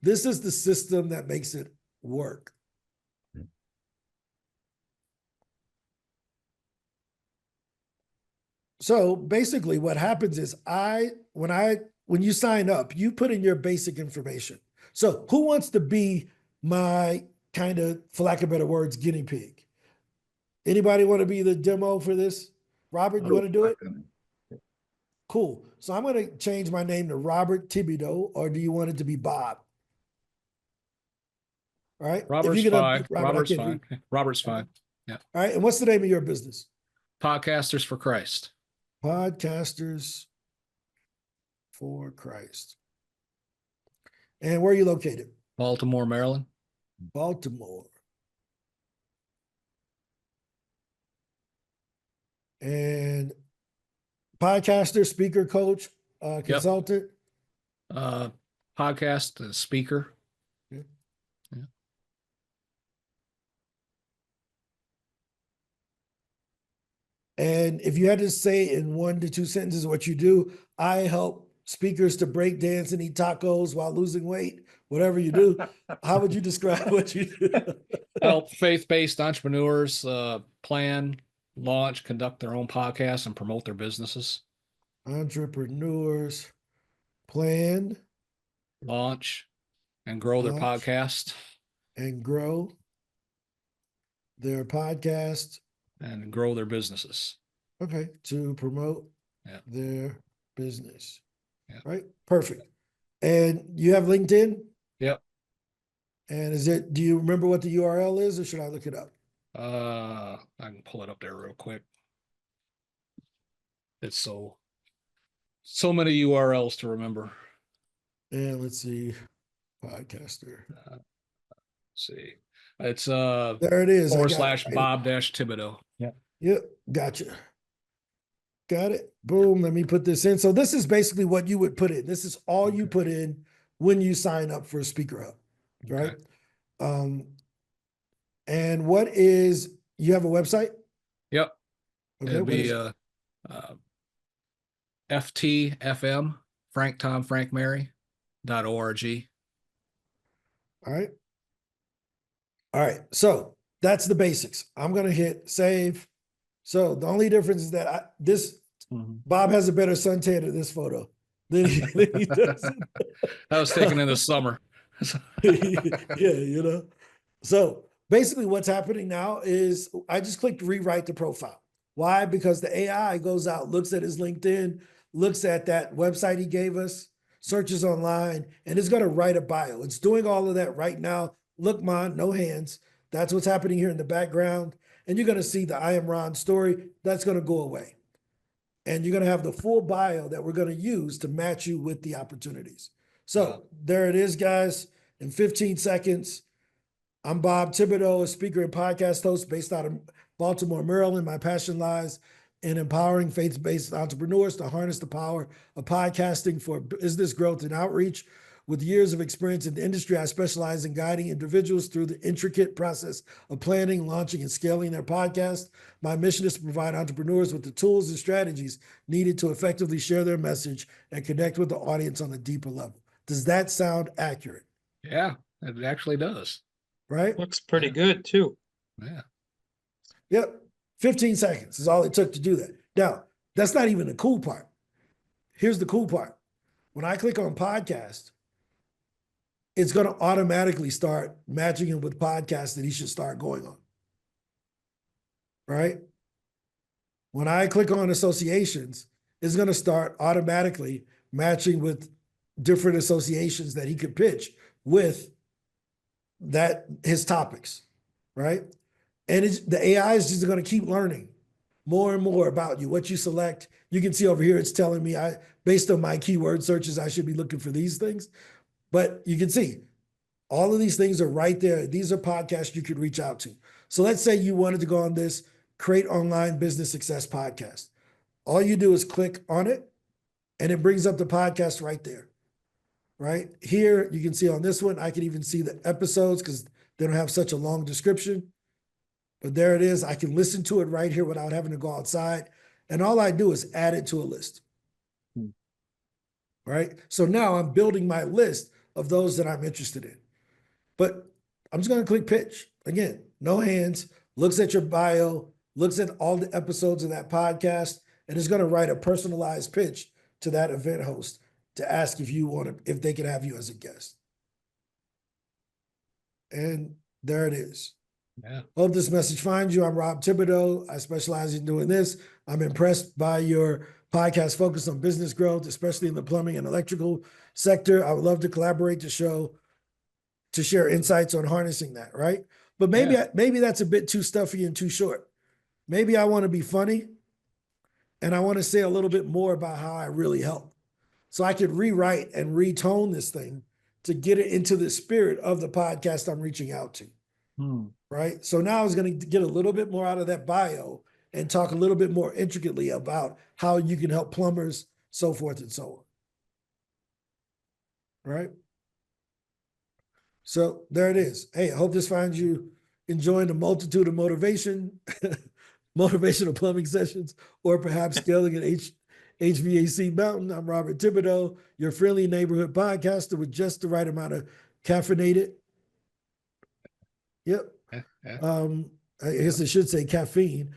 This is the system that makes it work. So basically what happens is when you sign up, you put in your basic information. So who wants to be my kind of, for lack of better words, guinea pig? Anybody want to be the demo for this? Robert, you want to do it? Cool. So I'm going to change my name to Robert Thibodeau, or do you want it to be Bob? All right. Robert's fine. Robert's fine. Robert's fine. Yeah. All right. And what's the name of your business? Podcasters for Christ. Podcasters for Christ. And where are you located? Baltimore, Maryland. Baltimore. And podcaster, speaker, coach, consultant. Podcast speaker. Yeah. Yeah. And if you had to say in 1 to 2 sentences what you do, I help speakers to break dance and eat tacos while losing weight, whatever you do. How would you describe what you do? Help faith-based entrepreneurs plan, launch, conduct their own podcasts, and promote their businesses. Entrepreneurs plan, launch, and grow their podcast. And grow their podcast. And grow their businesses. Okay, to promote their business. Yeah. Right, perfect. And you have LinkedIn? Yep. And do you remember what the URL is, or should I look it up? I can pull it up there real quick. It's so many URLs to remember. And let's see, podcaster. See, it's there it is. /Bob-Thibodeau. Yeah. Yep. Gotcha. Got it. Boom. Let me put this in. So this is basically what you would put in. This is all you put in when you sign up for SpeakerHub, right? And what is You have a website? Yep. Okay, It'd what is be it? FTFM, Frank Tom Frank Mary.org. All right. All right. So that's the basics. I'm going to hit save. So the only difference is that Bob has a better suntan in this photo than he does. That was taken in the summer. Yeah. So basically what's happening now is I just clicked rewrite the profile. Why? Because the AI goes out, looks at his LinkedIn, looks at that website he gave us, searches online, and it's going to write a bio. It's doing all of that right now. Look, Mon, no hands. That's what's happening here in the background. And you're going to see the I am Ron story. That's going to go away. And you're going to have the full bio that we're going to use to match you with the opportunities. So there it is, guys. In 15 seconds, I'm Bob Thibodeau, a speaker and podcast host based out of Baltimore, Maryland. My passion lies in empowering faith-based entrepreneurs to harness the power of podcasting for business growth and outreach. With years of experience in the industry, I specialize in guiding individuals through the intricate process of planning, launching, and scaling their podcast. My mission is to provide entrepreneurs with the tools and strategies needed to effectively share their message and connect with the audience on a deeper level. Does that sound accurate? Yeah, it actually does. Right? Looks pretty good too. Yeah. Yep. 15 seconds is all it took to do that. Now, that's not even the cool part. Here's the cool part. When I click on podcast, it's going to automatically start matching him with podcasts that he should start going on. Right? When I click on associations, it's going to start automatically matching with different associations that he could pitch with his topics, right? And the AI is just going to keep learning more and more about you, what you select. You can see over here, it's telling me based on my keyword searches, I should be looking for these things. But you can see all of these things are right there. These are podcasts you could reach out to. So let's say you wanted to go on this Create Online Business Success podcast. All you do is click on it and it brings up the podcast right there. Right here, you can see on this one, I can even see the episodes because they don't have such a long description. But there it is. I can listen to it right here without having to go outside. And all I do is add it to a list. Right? So now I'm building my list of those that I'm interested in. But I'm just going to click pitch. Again, no hands, looks at your bio, looks at all the episodes of that podcast, and is going to write a personalized pitch to that event host to ask if they can have you as a guest. And there it is. Yeah. Hope this message finds you. I'm Rob Thibodeau. I specialize in doing this. I'm impressed by your podcast focus on business growth, especially in the plumbing and electrical sector. I would love to collaborate to share insights on harnessing that, right? But maybe that's a bit too stuffy and too short. Maybe I want to be funny and I want to say a little bit more about how I really help. So I could rewrite and retone this thing to get it into the spirit of the podcast I'm reaching out to. Right? So now I was going to get a little bit more out of that bio and talk a little bit more intricately about how you can help plumbers, so forth and so on. Right? So there it is. Hey, I hope this finds you enjoying the multitude of motivational plumbing sessions, or perhaps scaling an HVAC mountain. I'm Robert Thibodeau, your friendly neighborhood podcaster with just the right amount of caffeinated. Yep. I guess it should say caffeine.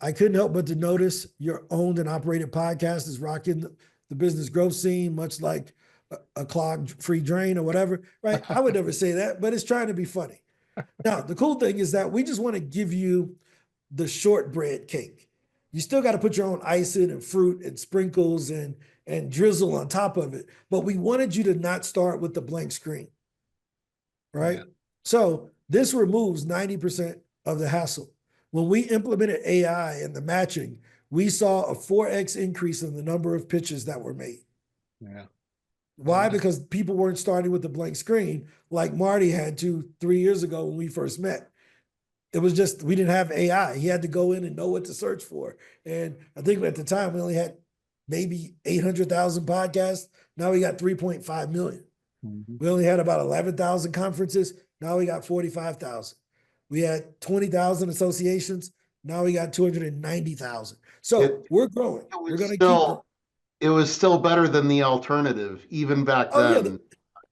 I couldn't help but to notice your owned and operated podcast is rocking the business growth scene, much like a clog-free drain or whatever, right? I would never say that, but it's trying to be funny. Now, the cool thing is that we just want to give you the shortbread cake. You still got to put your own icing and fruit and sprinkles and drizzle on top of it. But we wanted you to not start with the blank screen, right? Yeah. So this removes 90% of the hassle. When we implemented AI and the matching, we saw a 4x increase in the number of pitches that were made. Yeah. Why? Because people weren't starting with the blank screen like Marty had 2-3 years ago when we first met. It was just, we didn't have AI. He had to go in and know what to search for. And I think at the time we only had maybe 800,000 podcasts. Now we got 3.5 million. We only had about 11,000 conferences. Now we got 45,000. We had 20,000 associations. Now we got 290,000. So we're growing. We're going to keep growing. It was still better than the alternative, even back Oh, yeah. then.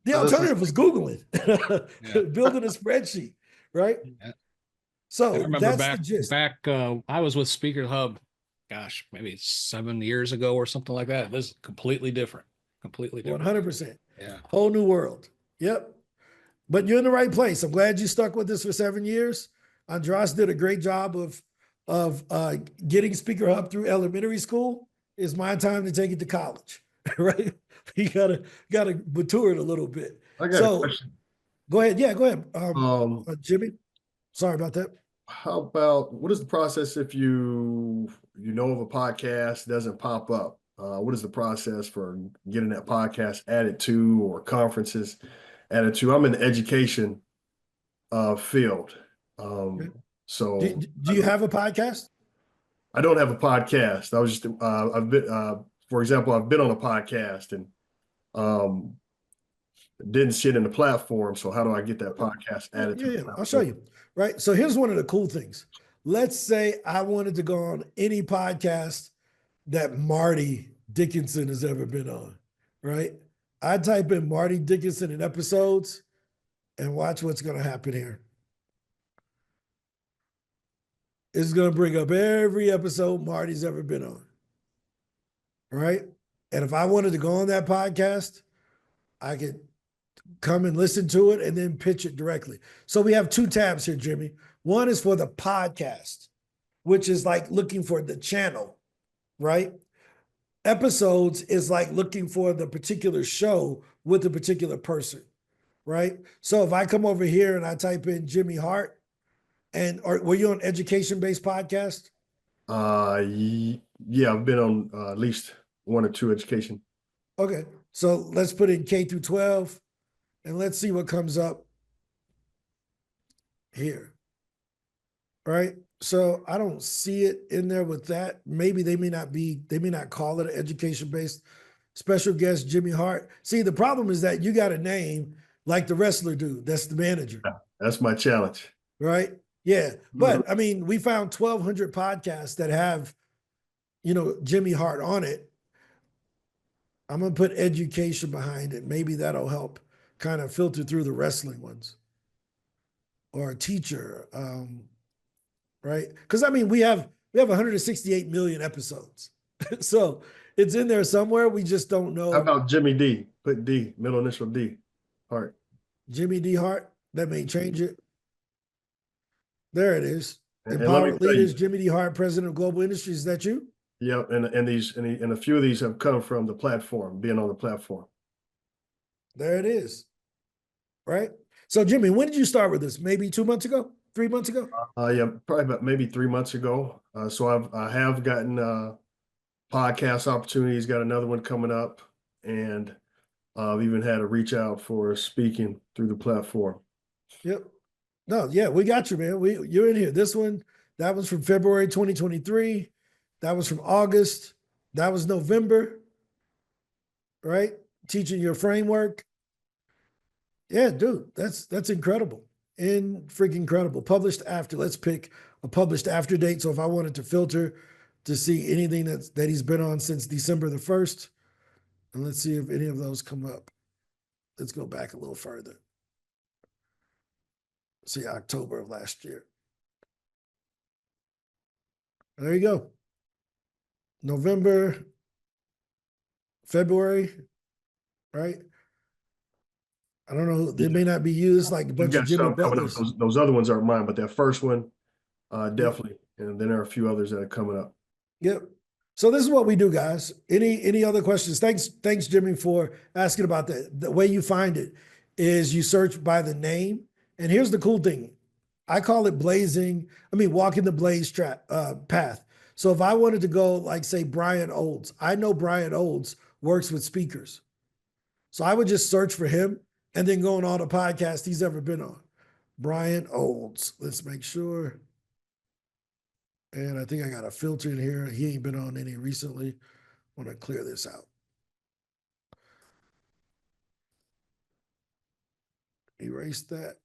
The So this is- alternative was Googling, Yeah. building a spreadsheet, right? Yeah. I So remember that's the gist. I was with SpeakerHub, gosh, maybe 7 years ago or something like that. This is completely different. Completely different. 100%. Yeah. Whole new world. Yep. But you're in the right place. I'm glad you stuck with this for 7 years. Andras did a great job of getting SpeakerHub through elementary school. It's my time to take it to college, right? You gotta mature it a little bit. I got a question. Go ahead. Yeah, go ahead. Jimmy, sorry about that. How about what is the process if you know of a podcast doesn't pop up? What is the process for getting that podcast added to or conferences added to? I'm in the education field. So Do you have a podcast? I don't have a podcast. I was just I've been for example, I've been on a podcast and didn't sit in the platform. So how do I get that podcast added to the platform? I'll show you. Right. So here's one of the cool things. Let's say I wanted to go on any podcast that Marty Dickinson has ever been on, right? I type in Marty Dickinson in episodes and watch what's going to happen here. It's going to bring up every episode Marty's ever been on, right? And if I wanted to go on that podcast, I could come and listen to it and then pitch it directly. So we have 2 tabs here, Jimmy. One is for the podcast, which is like looking for the channel, right? Episodes is like looking for the particular show with a particular person, right? So if I come over here and I type in Jimmy Hart, or were you on education-based podcast? Yeah, I've been on at least 1 or 2 education. Okay, so let's put in K through 12 and let's see what comes up here. Right? So I don't see it in there with that. Maybe they may not call it an education-based special guest, Jimmy Hart. See, the problem is that you got a name like the wrestler dude. That's the manager. Yeah, that's my challenge. Right? Yeah. But I mean, we found 1,200 podcasts that have, Jimmy Hart on it. I'm going to put education behind it. Maybe that'll help kind of filter through the wrestling ones. Or a teacher. Right? Because I mean, we have 168 million episodes. So it's in there somewhere. We just don't know. How about Jimmy D? Put D, middle initial D, Hart. Jimmy D Hart. That may change it. There it is. And Empowered Leaders, Jimmy D Hart, President of Global Industries. Is that you? Yeah, and a few of these have come from the platform, being on the platform. There it is. Right? So Jimmy, when did you start with this? Maybe 2 months ago? 3 months ago? Yeah, probably about maybe 3 months ago. So I have gotten podcast opportunities, got another one coming up, and I've even had a reach out for speaking through the platform. Yep. No, yeah, we got you, man. You're in here. This one, that was from February 2023. That was from August. That was November, right? Teaching your framework. Yeah, dude, that's incredible. Freaking incredible. Published after. Let's pick a published after date. So if I wanted to filter to see anything that he's been on since December the 1st, and let's see if any of those come up. Let's go back a little further. See, October of last year. There you go. November, February, right? I don't know. They may not be used like a bunch of Jimmy Butlers. Those other ones aren't mine, but that first one, definitely. And then there are a few others that are coming up. Yep. So this is what we do, guys. Any other questions? Thanks, Jimmy, for asking about that. The way you find it is you search by the name. And here's the cool thing. I call it walking the blaze path. So if I wanted to go, like, say, Brian Olds, I know Brian Olds works with speakers. So I would just search for him and then go on all the podcasts he's ever been on. Brian Olds. Let's make sure. And I think I got a filter in here. He ain't been on any recently. I want to clear this out. Erase that.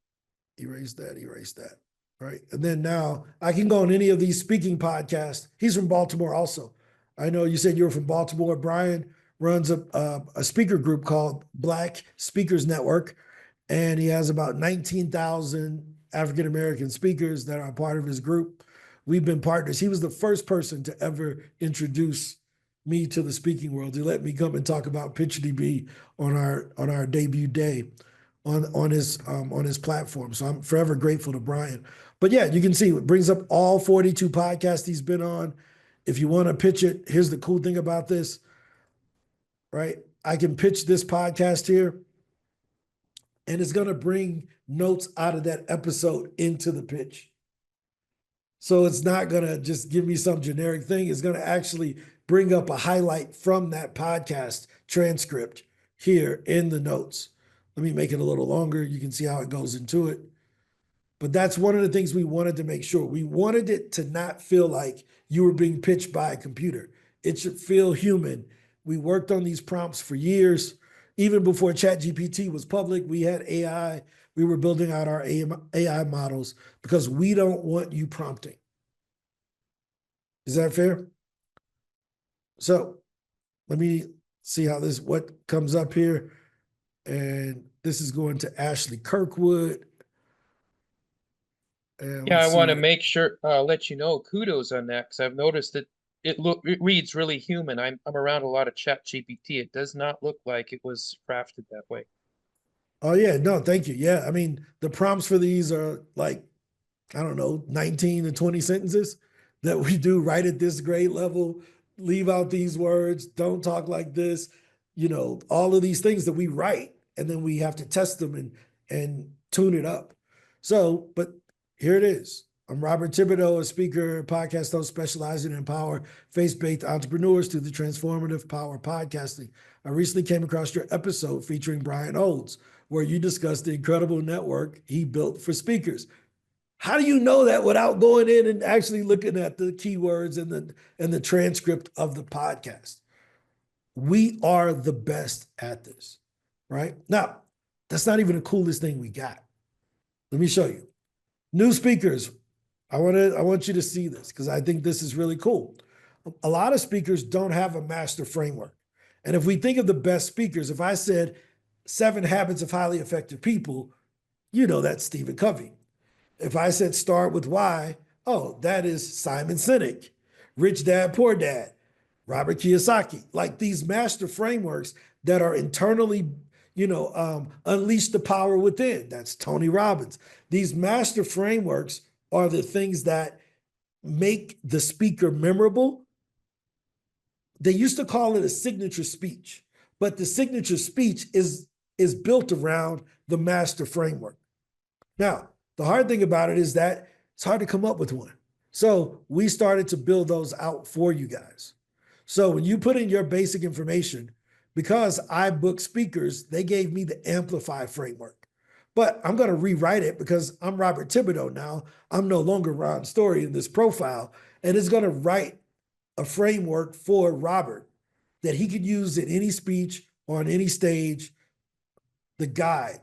Erase that. Erase that. right? And then now I can go on any of these speaking podcasts. He's from Baltimore also. I know you said you were from Baltimore. Brian runs a speaker group called Black Speakers Network, and he has about 19,000 African-American speakers that are part of his group. We've been partners. He was the first person to ever introduce me to the speaking world. He let me come and talk about PitchDB on our debut day on his platform. So I'm forever grateful to Brian. But yeah, you can see it brings up all 42 podcasts he's been on. If you want to pitch it, here's the cool thing about this, right? I can pitch this podcast here, and it's going to bring notes out of that episode into the pitch. So it's not going to just give me some generic thing. It's going to actually bring up a highlight from that podcast transcript here in the notes. Let me make it a little longer. You can see how it goes into it. But that's one of the things we wanted to make sure. We wanted it to not feel like you were being pitched by a computer. It should feel human. We worked on these prompts for years. Even before ChatGPT was public, we had AI. We were building out our AI models because we don't want you prompting. Is that fair? So let me see how what comes up here. And this is going to Ashley Kirkwood. And Yeah, I let's want to see. make sure, let you know, kudos on that, because I've noticed that it reads really human. I'm around a lot of Chat GPT. It does not look like it was crafted that way. Oh yeah, no, thank you. Yeah, I mean, the prompts for these are like, I don't know, 19 to 20 sentences that we do right at this grade level. Leave out these words, don't talk like this, all of these things that we write, and then we have to test them and tune it up. So, but here it is. I'm Robert Thibodeau, a speaker, podcast host specializing in empower faith-based entrepreneurs through the transformative power of podcasting. I recently came across your episode featuring Brian Olds, where you discussed the incredible network he built for speakers. How do you know that without going in and actually looking at the keywords and the transcript of the podcast? We are the best at this, right? Now, that's not even the coolest thing we got. Let me show you. New speakers. I want you to see this because I think this is really cool. A lot of speakers don't have a master framework. And if we think of the best speakers, if I said 7 Habits of Highly Effective People, that's Stephen Covey. If I said start with why, oh, that is Simon Sinek. Rich Dad, Poor Dad, Robert Kiyosaki. Like these master frameworks that are internally, unleash the power within. That's Tony Robbins. These master frameworks are the things that make the speaker memorable. They used to call it a signature speech, but the signature speech is built around the master framework. Now, the hard thing about it is that it's hard to come up with one. So we started to build those out for you guys. So when you put in your basic information, because I book speakers, they gave me the Amplify framework. But I'm going to rewrite it because I'm Robert Thibodeau now. I'm no longer Ron Story in this profile. And it's going to write a framework for Robert that he could use in any speech or on any stage. The guide.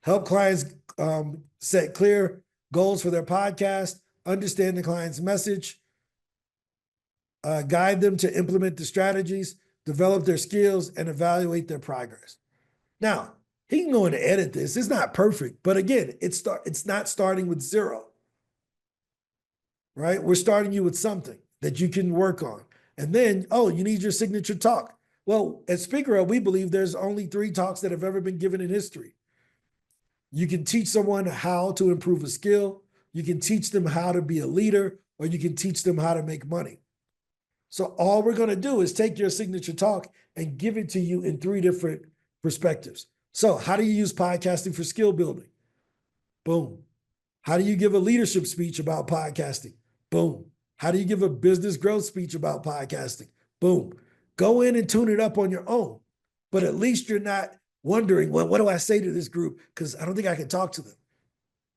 Help clients set clear goals for their podcast, understand the client's message, guide them to implement the strategies, develop their skills, and evaluate their progress. Now, he can go in and edit this. It's not perfect, but again, it's not starting with 0, right? We're starting you with something that you can work on. And then, you need your signature talk. Well, at SpeakerHub, we believe there's only 3 talks that have ever been given in history. You can teach someone how to improve a skill. You can teach them how to be a leader, or you can teach them how to make money. So all we're going to do is take your signature talk and give it to you in 3 different perspectives. So how do you use podcasting for skill building? Boom. How do you give a leadership speech about podcasting? Boom. How do you give a business growth speech about podcasting? Boom. Go in and tune it up on your own. But at least you're not wondering, well, what do I say to this group? Because I don't think I can talk to them.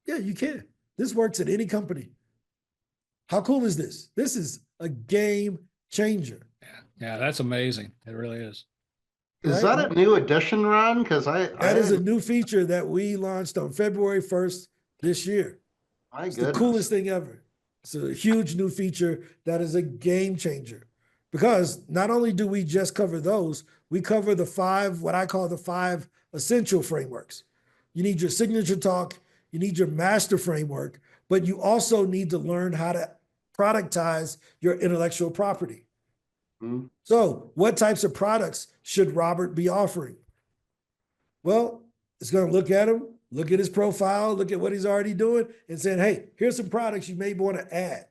Yeah, you can. This works at any company. How cool is this? This is a game changer. Yeah, that's amazing. It really is. Is that a new addition, Ron? Because that is a new feature that we launched on February 1st this year. My It's the goodness. coolest thing ever. It's a huge new feature that is a game changer, because not only do we just cover those, we cover the five, what I call the five essential frameworks. You need your signature talk, you need your master framework, but you also need to learn how to productize your intellectual property. Mhm. So, what types of products should Robert be offering? Well, it's going to look at him, look at his profile, look at what he's already doing, and saying, hey, here's some products you may want to add.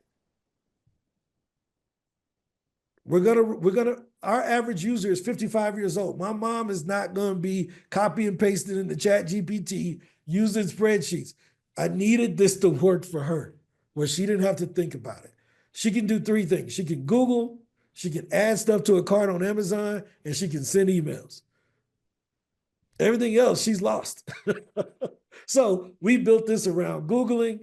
Our average user is 55 years old. My mom is not going to be copy and pasting into Chat GPT using spreadsheets. I needed this to work for her, where she didn't have to think about it. She can do three things. She can Google, she can add stuff to a cart on Amazon, and she can send emails. Everything else, she's lost. So we built this around Googling,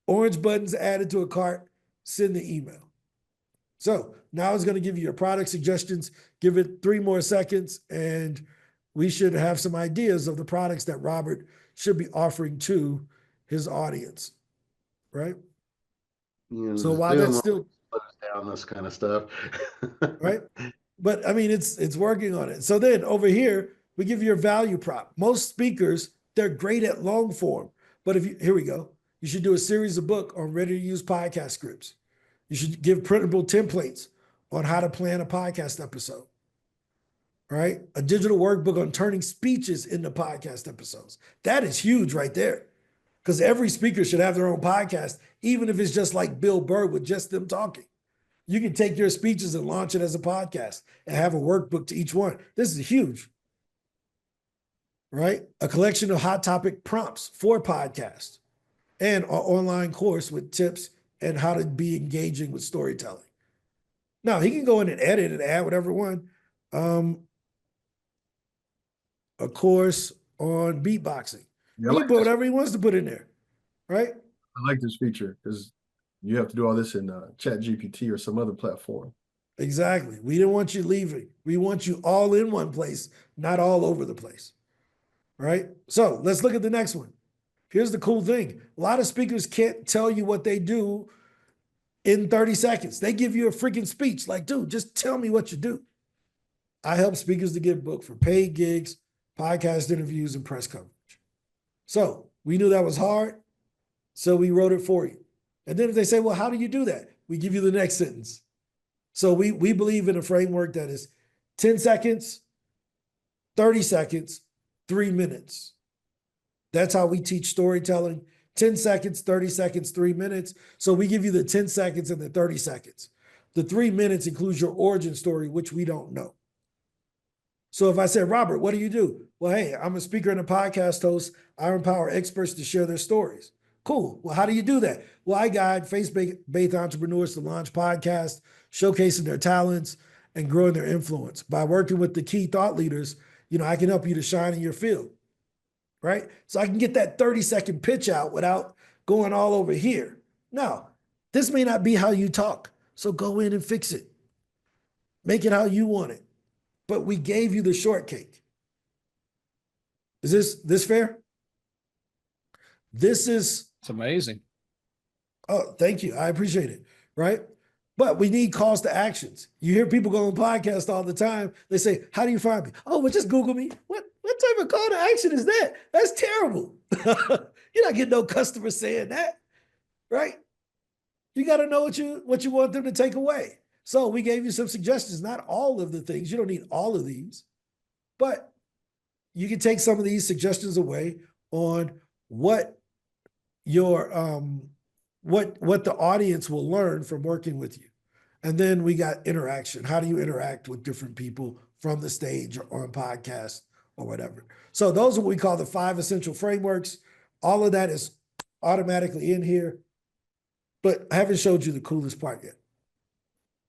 orange buttons added to a cart, send the email. So now it's going to give you your product suggestions. Give it 3 more seconds, and we should have some ideas of the products that Robert should be offering to his audience, right? You know, So just while doing that's what still slows down this kind of stuff. right, but I mean it's working on it. So then over here we give you a value prop. Most speakers, they're great at long form, but here we go. You should do a series of book on ready to use podcast scripts. You should give printable templates on how to plan a podcast episode, right? A digital workbook on turning speeches into podcast episodes. That is huge right there, because every speaker should have their own podcast, even if it's just like Bill Burr with just them talking. You can take your speeches and launch it as a podcast and have a workbook to each one. This is huge, right? A collection of hot topic prompts for podcasts, and an online course with tips and how to be engaging with storytelling. Now, he can go in and edit and add whatever one. A course on beatboxing. Yeah, He I can like put this. whatever he wants to put in there, right? I like this feature because you have to do all this in Chat GPT or some other platform. Exactly. We didn't want you leaving. We want you all in one place, not all over the place, right? So let's look at the next one. Here's the cool thing. A lot of speakers can't tell you what they do in 30 seconds. They give you a freaking speech like, dude, just tell me what you do. I help speakers to get booked for paid gigs, podcast interviews, and press coverage. So we knew that was hard, so we wrote it for you. And then if they say, well, how do you do that? We give you the next sentence. So we believe in a framework that is 10 seconds, 30 seconds, 3 minutes. That's how we teach storytelling. 10 seconds, 30 seconds, 3 minutes. So we give you the 10 seconds and the 30 seconds. The 3 minutes includes your origin story, which we don't know. So if I said, Robert, what do you do? Well, hey, I'm a speaker and a podcast host. I empower experts to share their stories. Cool. Well, how do you do that? Well, I guide faith-based entrepreneurs to launch podcasts, showcasing their talents and growing their influence. By working with the key thought leaders, I can help you to shine in your field, right? So I can get that 30-second pitch out without going all over here. Now, this may not be how you talk, so go in and fix it. Make it how you want it. But we gave you the shortcake. Is this fair? It's amazing. Oh, thank you. I appreciate it. Right? But we need calls to actions. You hear people go on podcasts all the time. They say, how do you find me? Oh, well, just Google me. What type of call to action is that? That's terrible. You're not getting no customers saying that, right? You got to know what you want them to take away. So we gave you some suggestions, not all of the things. You don't need all of these, but you can take some of these suggestions away on what your what the audience will learn from working with you. And then we got interaction. How do you interact with different people from the stage or on podcasts or whatever? So those are what we call the 5 essential frameworks. All of that is automatically in here, but I haven't showed you the coolest part yet.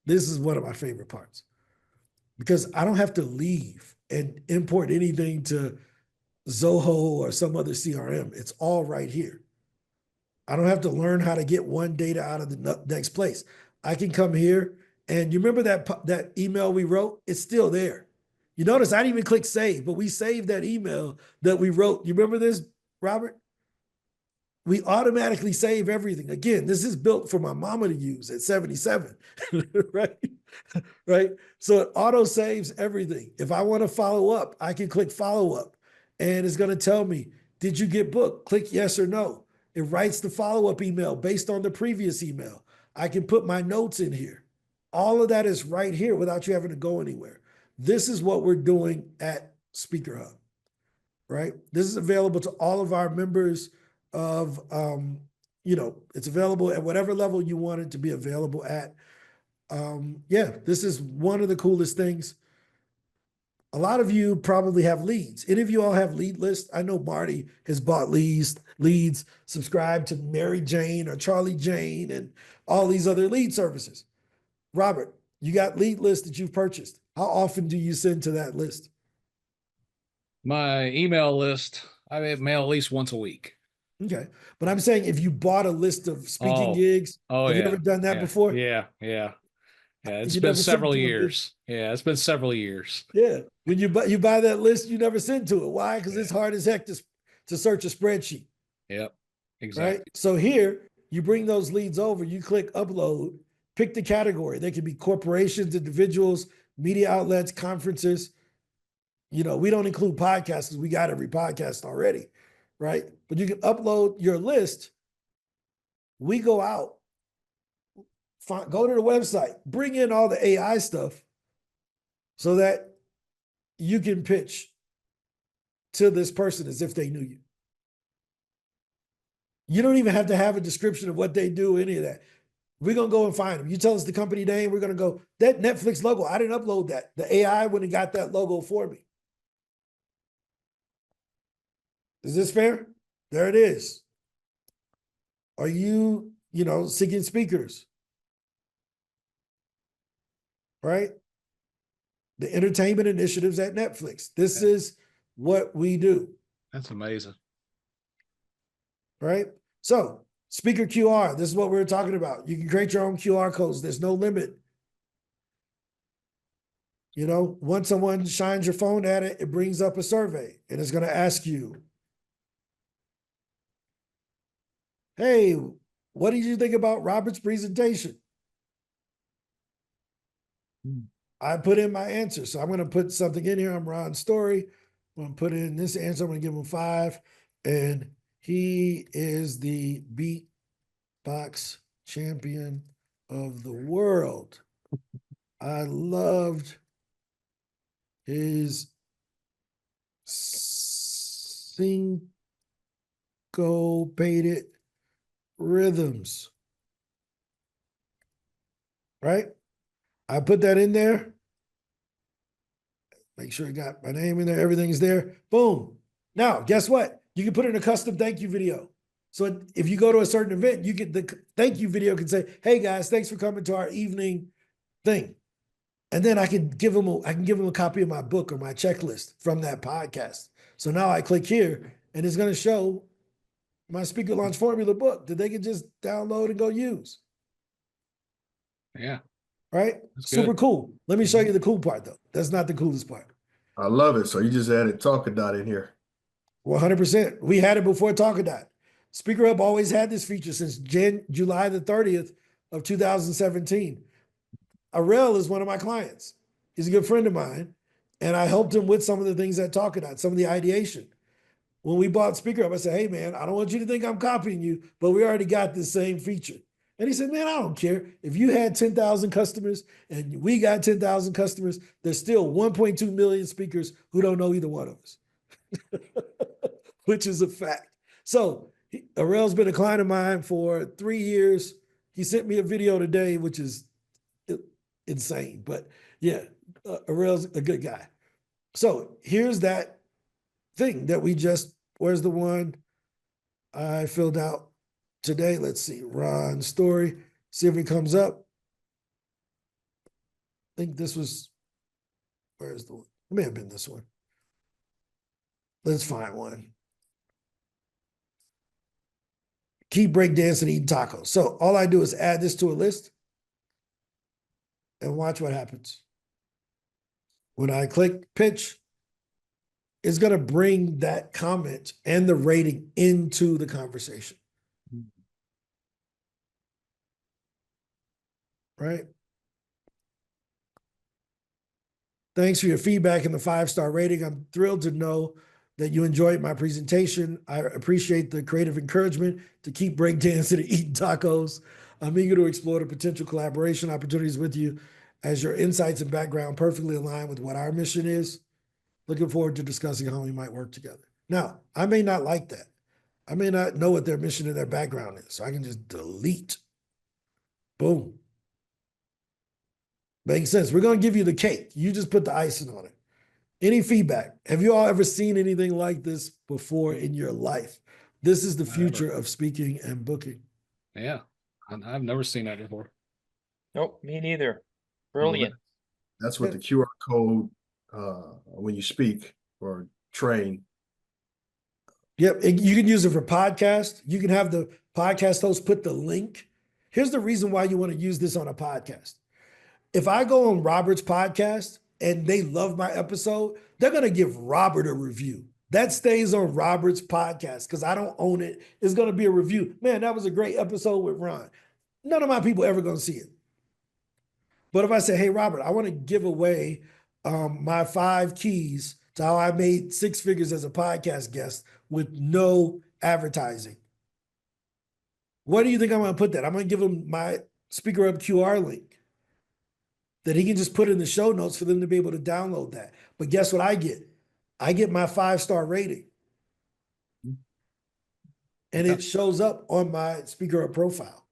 This is one of my favorite parts, because I don't have to leave and import anything to Zoho or some other CRM. It's all right here. I don't have to learn how to get one data out of the next place. I can come here, and you remember that email we wrote? It's still there. You notice I didn't even click save, but we saved that email that we wrote. You remember this, Robert? we automatically save everything. Again, this is built for my mama to use at 77, right? Right? So it auto saves everything. If I want to follow up, I can click follow up and it's going to tell me, did you get booked? Click yes or no. It writes the follow up email based on the previous email. I can put my notes in here. All of that is right here without you having to go anywhere. This is what we're doing at SpeakerHub, right? This is available to all of our members of, it's available at whatever level you want it to be available at. Yeah, this is one of the coolest things. A lot of you probably have leads. Any of you all have lead lists? I know Marty has bought leads, subscribed to Mary Jane or Charlie Jane and all these other lead services. Robert, you got lead lists that you've purchased. How often do you send to that list? My email list, I mail at least once a week. Okay. But I'm saying if you bought a list of speaking gigs, have you ever done that before? Yeah. It's You been never sent several to them, years. Yeah, it's been several years. Yeah. When you buy that list, you never send to it. Why? Because it's hard as heck to search a spreadsheet. Yep. Exactly. Right. So here you bring those leads over, you click upload, pick the category. They can be corporations, individuals, media outlets, conferences. We don't include podcasts because we got every podcast already. Right. But you can upload your list. We go out, go to the website, bring in all the AI stuff so that you can pitch to this person as if they knew you. You don't even have to have a description of what they do, any of that. We're going to go and find them. You tell us the company name, we're going to go, that Netflix logo, I didn't upload that. The AI went and got that logo for me. Is this fair? There it is. Are you, seeking speakers? Right? The entertainment initiatives at Netflix. This is what we do. That's amazing. Right? So, speaker QR, this is what we were talking about. You can create your own QR codes. There's no limit. Once someone shines your phone at it, it brings up a survey and it's going to ask you, hey, what did you think about Robert's presentation? I put in my answer. So I'm going to put something in here. I'm Ron Story. I'm going to put in this answer. I'm going to give him 5. And he is the beatbox champion of the world. I loved his syncopated rhythms. Right? I put that in there. Make sure I got my name in there. Everything's there. Boom. Now, guess what? You can put in a custom thank you video. So if you go to a certain event, you get the thank you video can say, hey guys, thanks for coming to our evening thing. And then I can give them a copy of my book or my checklist from that podcast. So now I click here and it's going to show my Speaker Launch Formula book that they can just download and go use. Yeah. Right? Super cool. Let me show you the cool part though. That's not the coolest part. I love it. So you just added Talkadot in here. 100%. We had it before Talkadot. SpeakerHub always had this feature since July the 30th of 2017. Arel is one of my clients. He's a good friend of mine. And I helped him with some of the things at Talkadot, some of the ideation. When we bought SpeakerHub, I said, hey man, I don't want you to think I'm copying you, but we already got this same feature. And he said, man, I don't care. If you had 10,000 customers and we got 10,000 customers, there's still 1.2 million speakers who don't know either one of us, which is a fact. So Arel's been a client of mine for 3 years. He sent me a video today, which is insane. But yeah, Arel's a good guy. So here's that thing that where's the one I filled out today? Let's see, Ron Story. See if it comes up. I think this was, where's the one? It may have been this one. Let's find one. Keep breakdancing, eating tacos. So all I do is add this to a list and watch what happens. When I click pitch, it's going to bring that comment and the rating into the conversation. right? Thanks for your feedback and the 5-star rating. I'm thrilled to know that you enjoyed my presentation. I appreciate the creative encouragement to keep breakdancing and eating tacos. I'm eager to explore the potential collaboration opportunities with you as your insights and background perfectly align with what our mission is. Looking forward to discussing how we might work together. Now, I may not like that. I may not know what their mission and their background is, so I can just delete. Boom. Makes sense. We're going to give you the cake. You just put the icing on it. Any feedback? Have you all ever seen anything like this before in your life? This is the future of speaking and booking. Yeah, and I've never seen that before. Nope, me neither. Well, Brilliant. That's what the QR code when you speak or train. Yep, you can use it for podcast. You can have the podcast host put the link. Here's the reason why you want to use this on a podcast. If I go on Robert's podcast and they love my episode, they're going to give Robert a review. That stays on Robert's podcast because I don't own it. It's going to be a review. Man, that was a great episode with Ron. None of my people ever going to see it. But if I say, hey, Robert, I want to give away my 5 keys to how I made 6 figures as a podcast guest with no advertising. Where do you think I'm going to put that? I'm going to give him my SpeakerHub QR link that he can just put in the show notes for them to be able to download that. But guess what I get? I get my 5-star rating. And it shows up on my SpeakerHub profile.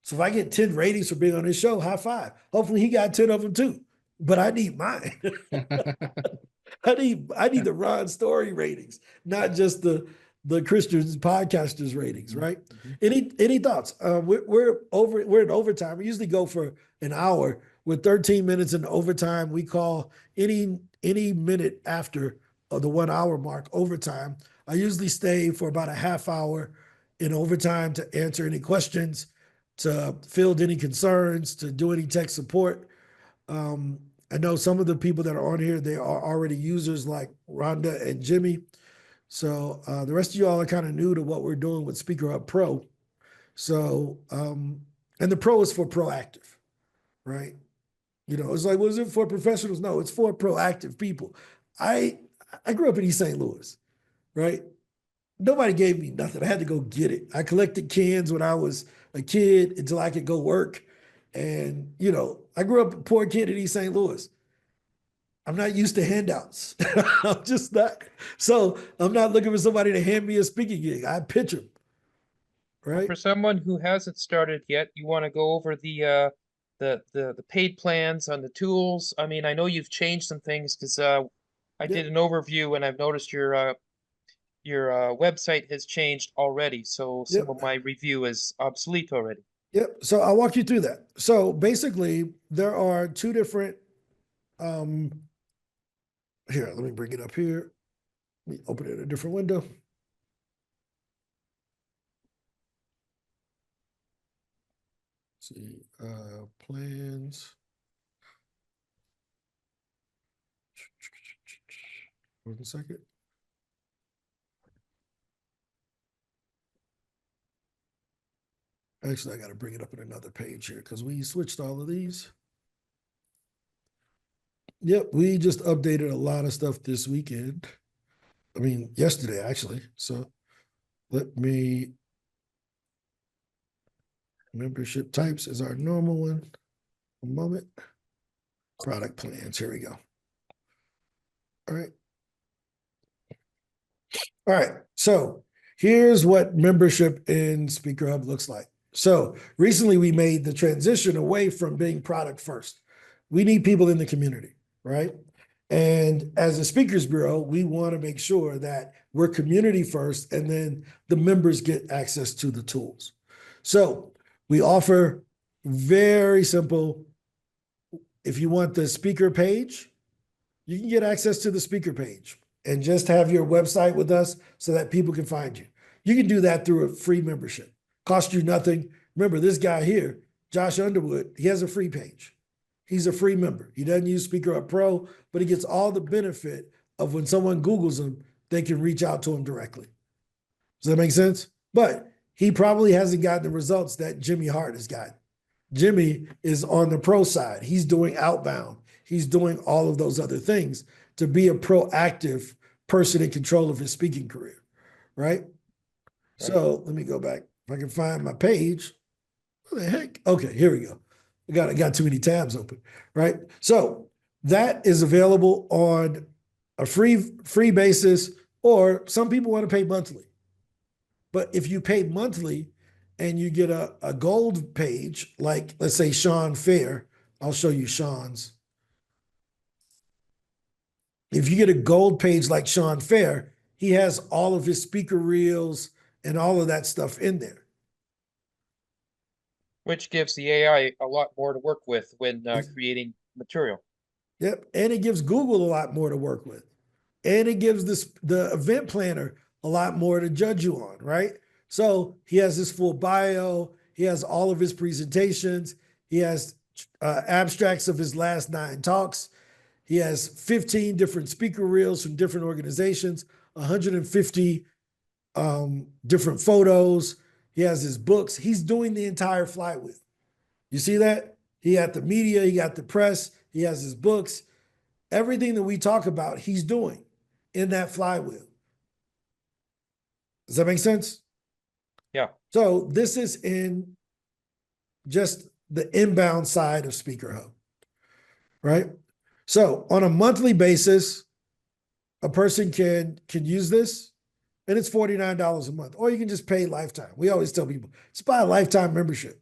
So if I get 10 ratings for being on this show, high five. Hopefully he got 10 of them too. But I need mine. I need the Ron Story ratings, not just the Christians podcasters ratings, right? Any thoughts? We're in overtime. We usually go for an hour. With 13 minutes in overtime, we call any minute after the 1 hour mark overtime. I usually stay for about a half hour in overtime to answer any questions, to field any concerns, to do any tech support. I know some of the people that are on here, they are already users like Rhonda and Jimmy. So the rest of you all are kind of new to what we're doing with SpeakerHub Pro. So, and the Pro is for proactive, right? You know, it's like, was it for professionals? No, it's for proactive people. I grew up in East St. Louis, right? Nobody gave me nothing. I had to go get it. I collected cans when I was a kid until I could go work. And, you know, I grew up a poor kid in East St. Louis. I'm not used to handouts. I'm just not. So I'm not looking for somebody to hand me a speaking gig. I pitch them, right? For someone who hasn't started yet, you want to go over the paid plans on the tools. I mean, I know you've changed some things because I did an overview and I've noticed your website has changed already. So some of my review is obsolete already. Yep. So I'll walk you through that. So basically, there are 2 different. Here, let me bring it up here. Let me open it in a different window. Let's see, plans. One second. Actually, I got to bring it up in another page here because we switched all of these. Yep, we just updated a lot of stuff this weekend. I mean, yesterday, actually. So let me, membership types is our normal one. A moment. Product plans, here we go. All right. All right, so here's what membership in SpeakerHub looks like. So recently we made the transition away from being product first. We need people in the community, right? And as a speakers bureau, we want to make sure that we're community first and then the members get access to the tools. So we offer very simple, if you want the speaker page, you can get access to the speaker page and just have your website with us so that people can find you. You can do that through a free membership. Cost you nothing. Remember, this guy here, Josh Underwood, he has a free page. He's a free member. He doesn't use SpeakerHub Pro, but he gets all the benefit of when someone Googles him, they can reach out to him directly. Does that make sense? But he probably hasn't gotten the results that Jimmy Hart has gotten. Jimmy is on the pro side. He's doing outbound. He's doing all of those other things to be a proactive person in control of his speaking career, right? So let me go back. If I can find my page. What the heck? Okay, here we go. I got too many tabs open, right? So that is available on a free basis, or some people want to pay monthly. But if you pay monthly and you get a gold page, like let's say Sean Fair, I'll show you Sean's. If you get a gold page like Sean Fair, he has all of his speaker reels and all of that stuff in there. Which gives the AI a lot more to work with when creating material. Yep. And it gives Google a lot more to work with. And it gives the event planner a lot more to judge you on, right? So he has his full bio. He has all of his presentations. He has abstracts of his last 9 talks. He has 15 different speaker reels from different organizations, 150 different photos. He has his books. He's doing the entire flywheel. You see that? He got the media, he got the press, he has his books. Everything that we talk about, he's doing in that flywheel. Does that make sense? Yeah. So this is in just the inbound side of SpeakerHub, right? So on a monthly basis, a person can use this, and it's $49 a month, or you can just pay lifetime. We always tell people, just buy a lifetime membership.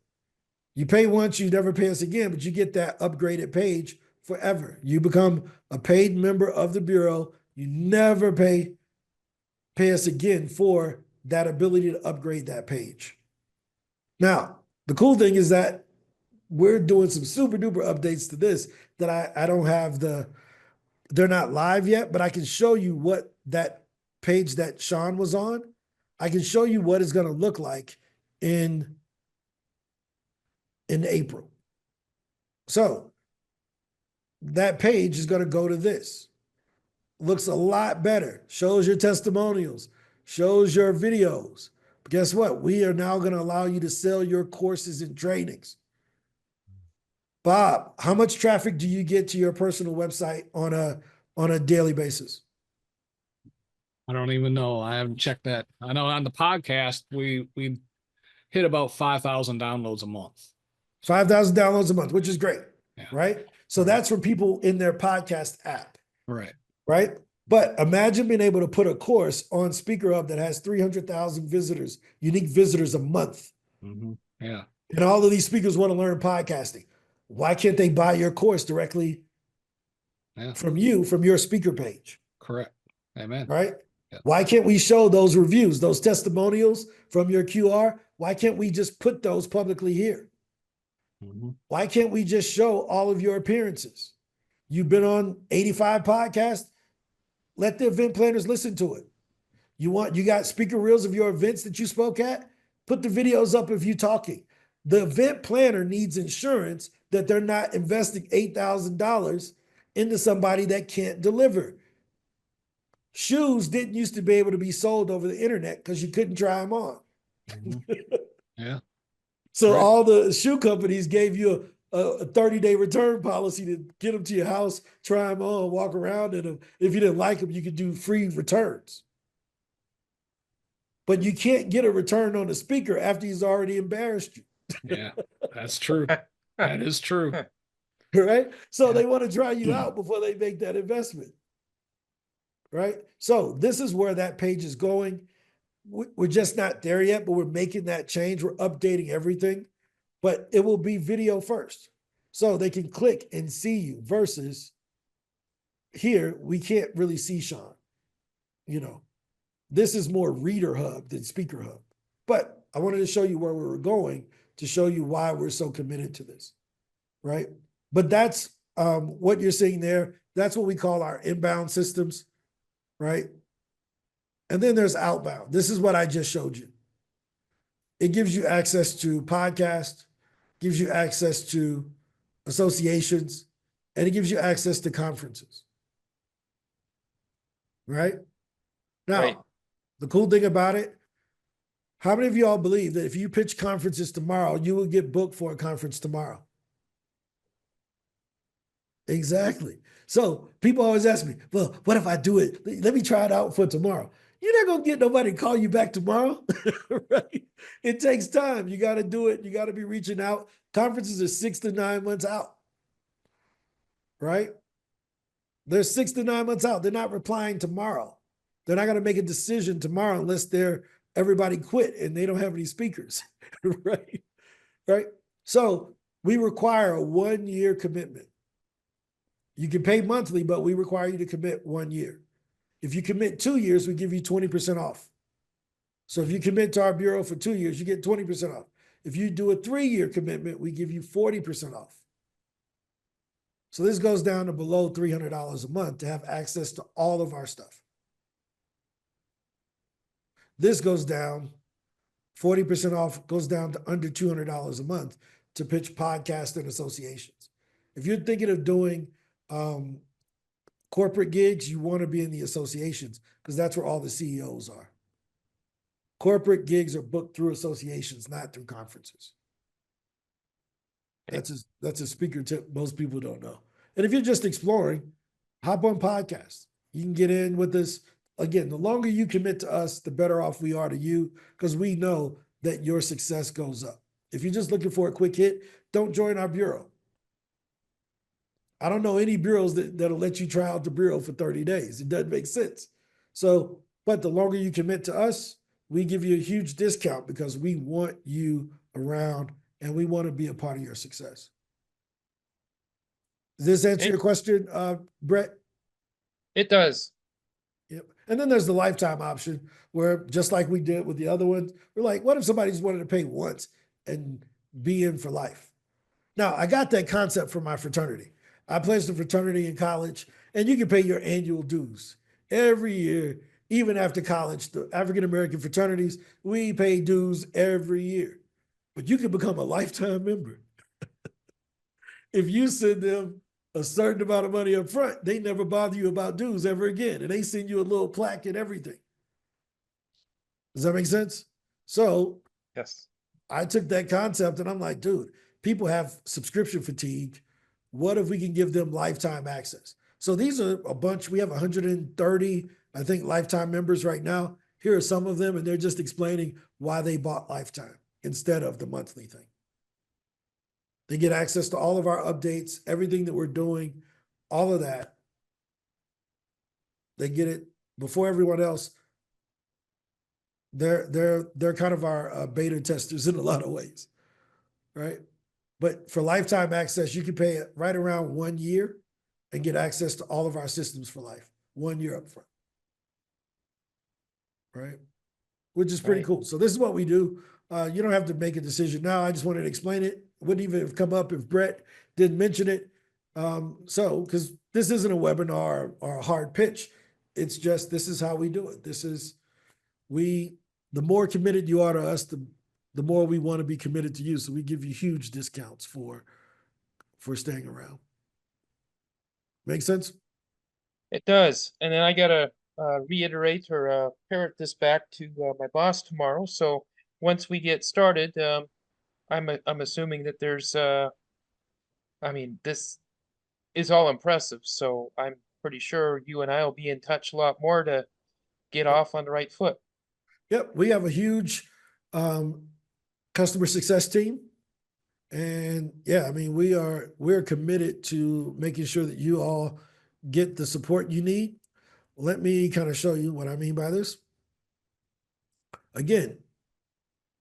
You pay once, you never pay us again, but you get that upgraded page forever. You become a paid member of the Bureau. You never pay us again for that ability to upgrade that page. Now, the cool thing is that we're doing some super duper updates to this that I don't have they're not live yet, but I can show you what that page that Sean was on, I can show you what it's going to look like in April. So that page is going to go to this. Looks a lot better. Shows your testimonials, shows your videos. But guess what? We are now going to allow you to sell your courses and trainings. Bob, how much traffic do you get to your personal website on a daily basis? I don't even know. I haven't checked that. I know on the podcast we hit about 5,000 downloads a month. 5,000 downloads a month, which is great, Yeah. right? So that's for people in their podcast app, Right. right? But imagine being able to put a course on SpeakerHub that has 300,000 visitors, unique visitors a month. Mm-hmm. Yeah. And all of these speakers want to learn podcasting. Why can't they buy your course directly from you, from your speaker page? Correct. Amen. Right? Yeah. Why can't we show those reviews, those testimonials from your QR? Why can't we just put those publicly here? Mm-hmm. Why can't we just show all of your appearances? You've been on 85 podcasts. Let the event planners listen to it. You got speaker reels of your events that you spoke at? Put the videos up of you talking. The event planner needs insurance that they're not investing $8,000 into somebody that can't deliver. Shoes didn't used to be able to be sold over the internet because you couldn't try them on. Mm-hmm. Yeah. So Right. all the shoe companies gave you a 30-day return policy to get them to your house, try them on, walk around in them. If you didn't like them, you could do free returns. But you can't get a return on a speaker after he's already embarrassed you. Yeah, that's true. That is true. Right? So Yeah. they want to try you out before they make that investment. Right? So this is where that page is going. We're just not there yet, but we're making that change. We're updating everything, but it will be video first. So they can click and see you versus here, we can't really see Sean. You know, this is more Reader Hub than Speaker Hub. But I wanted to show you where we were going to show you why we're so committed to this, right? But that's what you're seeing there. That's what we call our inbound systems, right? And then there's outbound. This is what I just showed you. It gives you access to podcasts, gives you access to associations, and it gives you access to conferences. Right? Now, Right. the cool thing about it, How many of y'all believe that if you pitch conferences tomorrow, you will get booked for a conference tomorrow? Exactly. So people always ask me, well, what if I do it? Let me try it out for tomorrow. You're not going to get nobody to call you back tomorrow, right? It takes time. You got to do it. You got to be reaching out. Conferences are 6 to 9 months out, right? They're 6 to 9 months out. They're not replying tomorrow. They're not going to make a decision tomorrow unless everybody quit and they don't have any speakers, right? Right. So we require a 1-year commitment. You can pay monthly, but we require you to commit 1 year. If you commit 2 years, we give you 20% off. So if you commit to our bureau for 2 years, you get 20% off. If you do a 3-year commitment, we give you 40% off. So this goes down to below $300 a month to have access to all of our stuff. This goes down, 40% off goes down to under $200 a month to pitch podcasts and associations. If you're thinking of doing corporate gigs, you want to be in the associations because that's where all the CEOs are. Corporate gigs are booked through associations, not through conferences. That's a speaker tip most people don't know. And if you're just exploring, hop on podcasts. You can get in with this. Again, the longer you commit to us, the better off we are to you because we know that your success goes up. If you're just looking for a quick hit, don't join our bureau. I don't know any bureaus that'll let you try out the bureau for 30 days. It doesn't make sense. So, but the longer you commit to us, we give you a huge discount because we want you around and we want to be a part of your success. Does this answer your question, Brett? It does. Yep. And then there's the lifetime option where just like we did with the other ones, we're like, what if somebody just wanted to pay once and be in for life? Now, I got that concept from my fraternity. I pledged a fraternity in college, and you can pay your annual dues every year, even after college. The African-American fraternities, we pay dues every year, but you can become a lifetime member. If you send them a certain amount of money up front, they never bother you about dues ever again, and they send you a little plaque and everything. Does that make sense? So Yes. I took that concept and I'm like, dude, people have subscription fatigue. What if we can give them lifetime access? So these are a bunch. We have 130, I think, lifetime members right now. Here are some of them, and they're just explaining why they bought lifetime instead of the monthly thing. They get access to all of our updates, everything that we're doing, all of that. They get it before everyone else. They're kind of our beta testers in a lot of ways, right? But for lifetime access, you can pay it right around 1 year and get access to all of our systems for life, 1 year up front, right? Which is pretty cool. So this is what we do. You don't have to make a decision now. I just wanted to explain it. Wouldn't even have come up if Brett didn't mention it. So, because this isn't a webinar or a hard pitch. It's just, this is how we do it. The more committed you are to us, the more we want to be committed to you. So we give you huge discounts for staying around. Make sense? It does. And then I gotta reiterate or parrot this back to my boss tomorrow. So once we get started, I'm assuming that there's I mean, this is all impressive. So I'm pretty sure you and I will be in touch a lot more to get off on the right foot. Yep, we have a huge customer success team. And yeah, I mean, we're committed to making sure that you all get the support you need. Let me kind of show you what I mean by this. Again,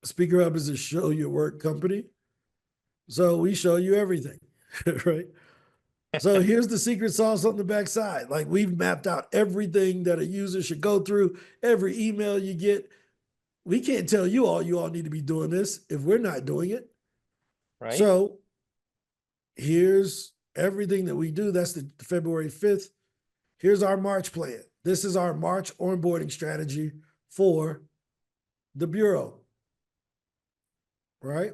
SpeakerHub is a show your work company. So we show you everything, right? So here's the secret sauce on the backside. Like we've mapped out everything that a user should go through, every email you get. We can't tell you all need to be doing this if we're not doing it. Right. So here's everything that we do. That's the February 5th. Here's our March plan. This is our March onboarding strategy for the Bureau, right?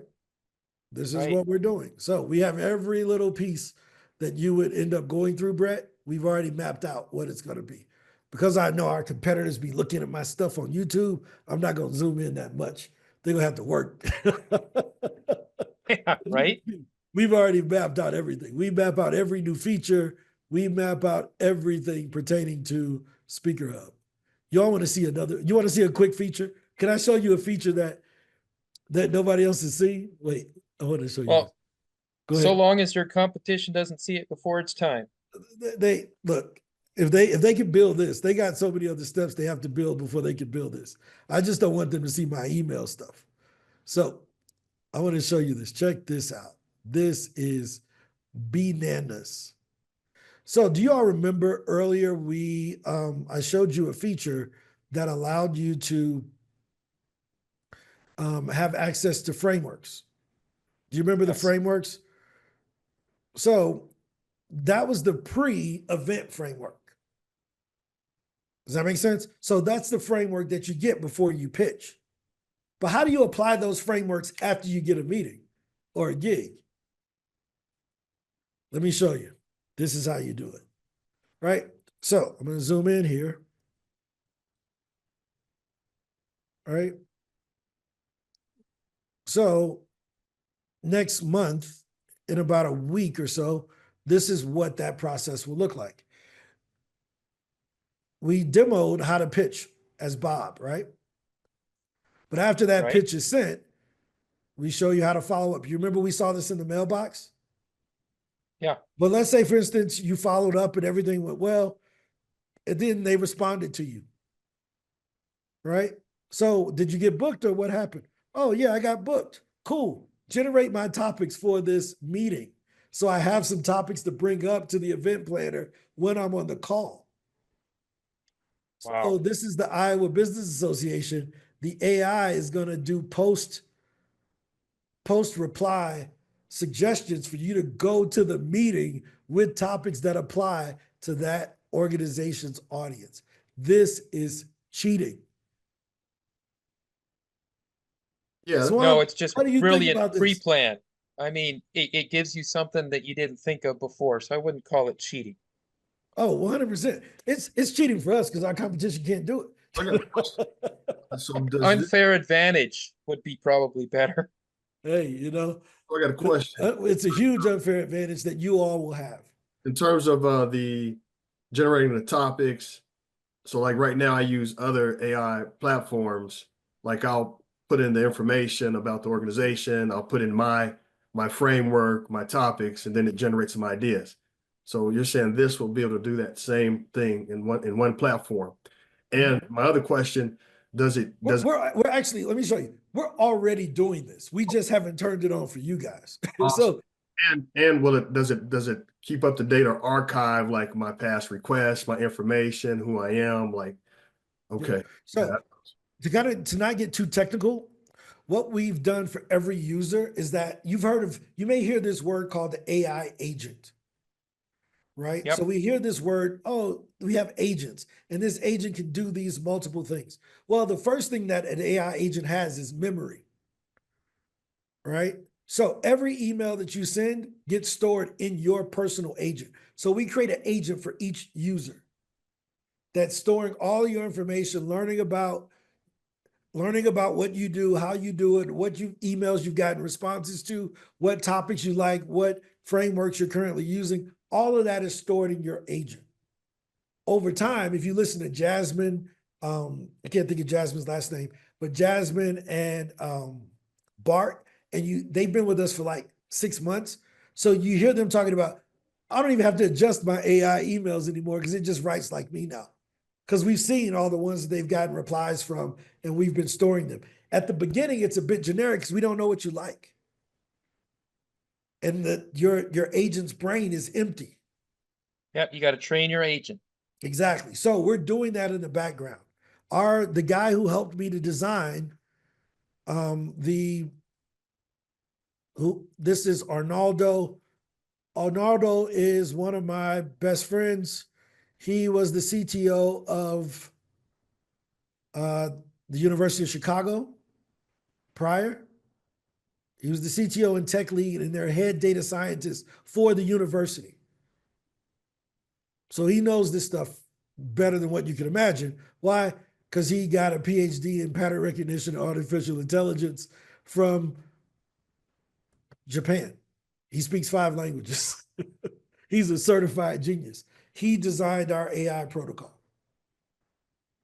This is what we're doing. So we have every little piece that you would end up going through, Brett. We've already mapped out what it's going to be. because I know our competitors be looking at my stuff on YouTube, I'm not going to zoom in that much. They're going to have to work. Yeah, right? We've already mapped out everything. We map out every new feature. We map out everything pertaining to SpeakerHub. Y'all want to see you want to see a quick feature? Can I show you a feature that nobody else has seen? Wait, I want to show you. Well, Go so ahead. long as your competition doesn't see it before it's time. They look, if they can build this, they got so many other steps they have to build before they can build this. I just don't want them to see my email stuff. So I want to show you this. Check this out. This is bananas. So do you all remember earlier I showed you a feature that allowed you to have access to frameworks? Do you remember the Yes. frameworks? So that was the pre-event framework. Does that make sense? So that's the framework that you get before you pitch. But how do you apply those frameworks after you get a meeting or a gig? Let me show you. This is how you do it, right? So I'm going to zoom in here. All right. So next month, in about a week or so, this is what that process will look like. We demoed how to pitch as Bob, right? But after that Right. pitch is sent, we show you how to follow up. You remember we saw this in the mailbox? Yeah. But let's say, for instance, you followed up and everything went well, and then they responded to you, right? So did you get booked or what happened? Oh, yeah, I got booked. Cool. Generate my topics for this meeting. So I have some topics to bring up to the event planner when I'm on the call. Wow. So this is the Iowa Business Association. The AI is going to do post reply suggestions for you to go to the meeting with topics that apply to that organization's audience. This is cheating. Yeah, Swan, No, it's just what do you think brilliant about this? pre-plan. I mean, it gives you something that you didn't think of before, so I wouldn't call it cheating. Oh, 100%. It's cheating for us because our competition can't do I got a question. it. So does this, Unfair advantage would be probably better. Hey, you know, I got a question. it's a huge unfair advantage that you all will have. In terms of the generating the topics, so like right now I use other AI platforms. Like I'll put in the information about the organization, I'll put in my framework, my topics, and then it generates some ideas. So you're saying this will be able to do that same thing in one platform. And my other question, We're actually, let me show you. We're already doing this. We just haven't turned it on for you guys. Awesome. So and does it keep up to date or archive like my past requests, my information, who I am? Like, okay. So to not get too technical, what we've done for every user is that you may hear this word called the AI agent, right? Yep. So we hear this word, oh, we have agents, and this agent can do these multiple things. Well, the first thing that an AI agent has is memory, right? So every email that you send gets stored in your personal agent. So we create an agent for each user that's storing all your information, learning about what you do, how you do it, emails you've gotten responses to, what topics you like, what frameworks you're currently using. All of that is stored in your agent. Over time, if you listen to Jasmine, I can't think of Jasmine's last name, but Jasmine and Bart, and they've been with us for like 6 months. So you hear them talking about, I don't even have to adjust my AI emails anymore because it just writes like me now. Because we've seen all the ones that they've gotten replies from and we've been storing them. At the beginning, it's a bit generic because we don't know what you like. And your agent's brain is empty. Yep, you got to train your agent. Exactly. So we're doing that in the background. The guy who helped me to design this is Arnaldo. Arnaldo is one of my best friends. He was the CTO of the University of Chicago prior. He was the CTO and tech lead and their head data scientist for the university. So he knows this stuff better than what you can imagine. Why? Because he got a PhD in pattern recognition and artificial intelligence from Japan. He speaks 5 languages. He's a certified genius. He designed our AI protocol,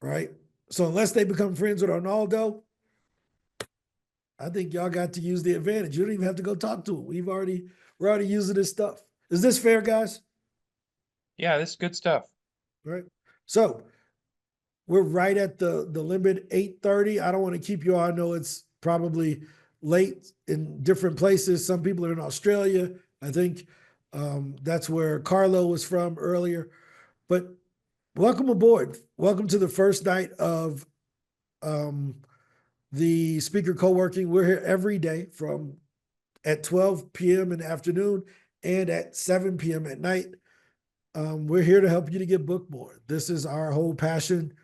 right? So unless they become friends with Arnaldo, I think y'all got to use the advantage. You don't even have to go talk to him. We're already using this stuff. Is this fair, guys? Yeah, this is good stuff. Right. So we're right at the limit, 8:30. I don't want to keep you all. I know it's probably late in different places. Some people are in Australia. I think that's where Carlo was from earlier. But welcome aboard. Welcome to the first night of the speaker co-working. We're here every day from at 12 p.m. in the afternoon and at 7 p.m. at night. We're here to help you to get booked more. This is our whole passion.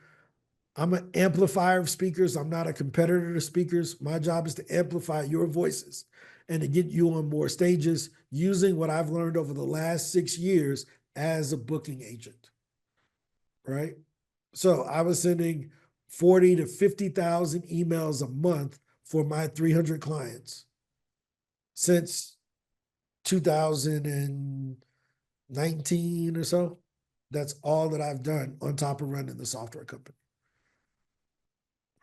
I'm an amplifier of speakers. I'm not a competitor to speakers. My job is to amplify your voices and to get you on more stages using what I've learned over the last 6 years as a booking agent, right? So I was sending 40 to 50,000 emails a month for my 300 clients since 2019 or so. That's all that I've done on top of running the software company.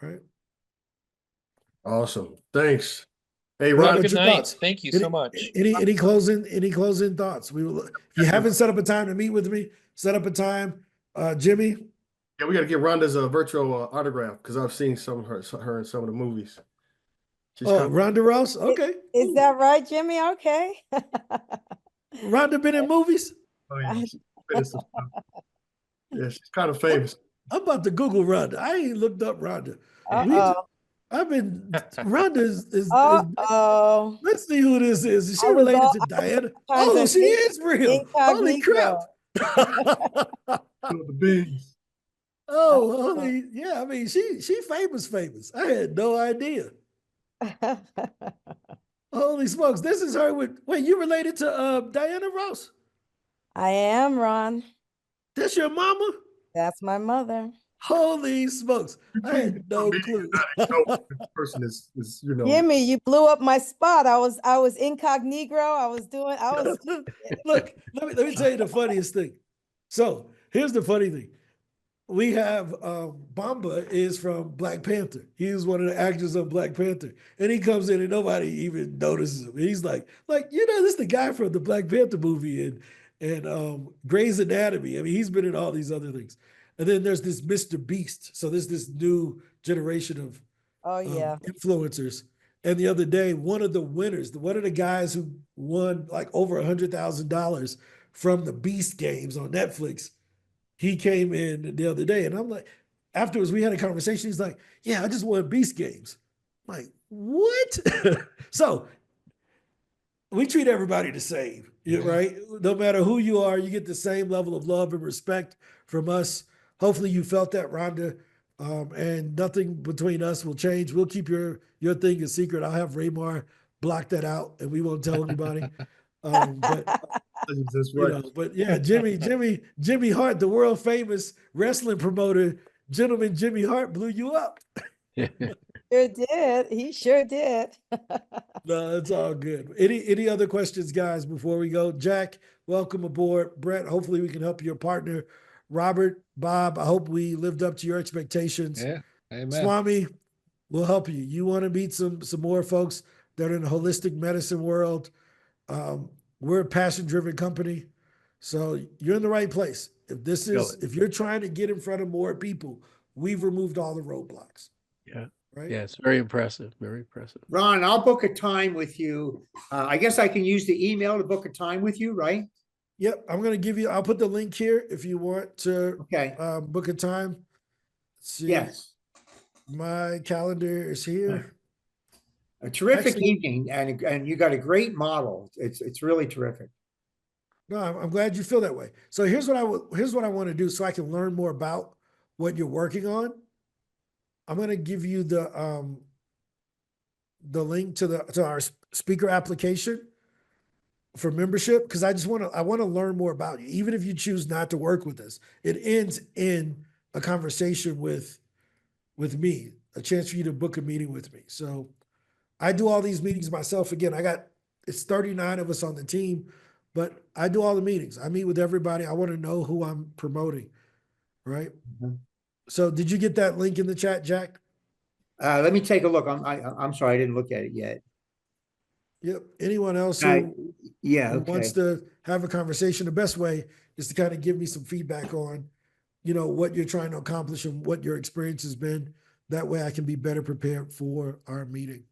Right. Awesome. Thanks. Hey, Robert, Ron. Good your night. thoughts? Thank you so much. Any closing thoughts? We will, if you haven't set up a time to meet with me, set up a time. Jimmy. Yeah, we got to get Rhonda's virtual autograph because I've seen some of her in some of the movies. She's Rhonda Ross. Okay. Is that right, Jimmy? Okay. Rhonda been in movies? Oh, yeah. She's been in some stuff. Yeah, she's kind of famous. I'm about to Google Rhonda. I ain't looked up Rhonda. Uh-oh. Rhonda is Uh-oh. let's see who this is. Is she I was related all- to Diana? kinds Oh, of she is real. Holy crap. incognito. The beans. Oh, holy, yeah. I mean, she famous. I had no idea. Holy smokes. This is her with, wait, you related to Diana Ross? I am, Ron. That's your mama? That's my mother. Holy smokes. I had no clue. This person is Jimmy, you blew up my spot. I was incognito. Look, let me tell you the funniest thing. So here's the funny thing. We have Bamba is from Black Panther. He's one of the actors of Black Panther. And he comes in and nobody even notices him. He's like, this is the guy from the Black Panther movie and Grey's Anatomy. I mean, he's been in all these other things. And then there's this Mr. Beast. So there's this new generation of influencers. And the other day, one of the winners, one of the guys who won like over $100,000 from the Beast games on Netflix, he came in the other day. And I'm like, afterwards, we had a conversation. He's like, yeah, I just won Beast games. I'm like, what? So we treat everybody the same, right? No matter who you are, you get the same level of love and respect from us. Hopefully you felt that, Rhonda, and nothing between us will change. We'll keep your thing a secret. I'll have Raymar block that out and we won't tell anybody. But yeah, Jimmy Hart, the world famous wrestling promoter, gentleman Jimmy Hart blew you up. Sure did. He sure did. No, it's all good. Any other questions, guys, before we go? Jack, welcome aboard. Brett, hopefully we can help your partner. Robert, Bob, I hope we lived up to your expectations. Yeah, amen. Swami, we'll help you. You want to meet some more folks that are in the holistic medicine world. We're a passion-driven company, so you're in the right place. If you're trying to get in front of more people, we've removed all the roadblocks. Yeah. Right. Yeah, it's very impressive. Very impressive. Ron, I'll book a time with you. I guess I can use the email to book a time with you, right? Yep. I'll put the link here if you want to book a time. Let's see. Yes. My calendar is here. A terrific evening, and you got a great model. It's really terrific. No, I'm glad you feel that way. So here's what I want to do so I can learn more about what you're working on. I'm going to give you the link to our speaker application. for membership, because I want to learn more about you. Even if you choose not to work with us, it ends in a conversation with me, a chance for you to book a meeting with me. So I do all these meetings myself. Again, it's 39 of us on the team, but I do all the meetings. I meet with everybody. I want to know who I'm promoting, right? Mhm. So did you get that link in the chat, Jack? Let me take a look. I'm sorry, I didn't look at it yet. Yep. Anyone else Uh, who yeah, wants okay. to have a conversation, the best way is to kind of give me some feedback on, what you're trying to accomplish and what your experience has been. That way I can be better prepared for our meeting.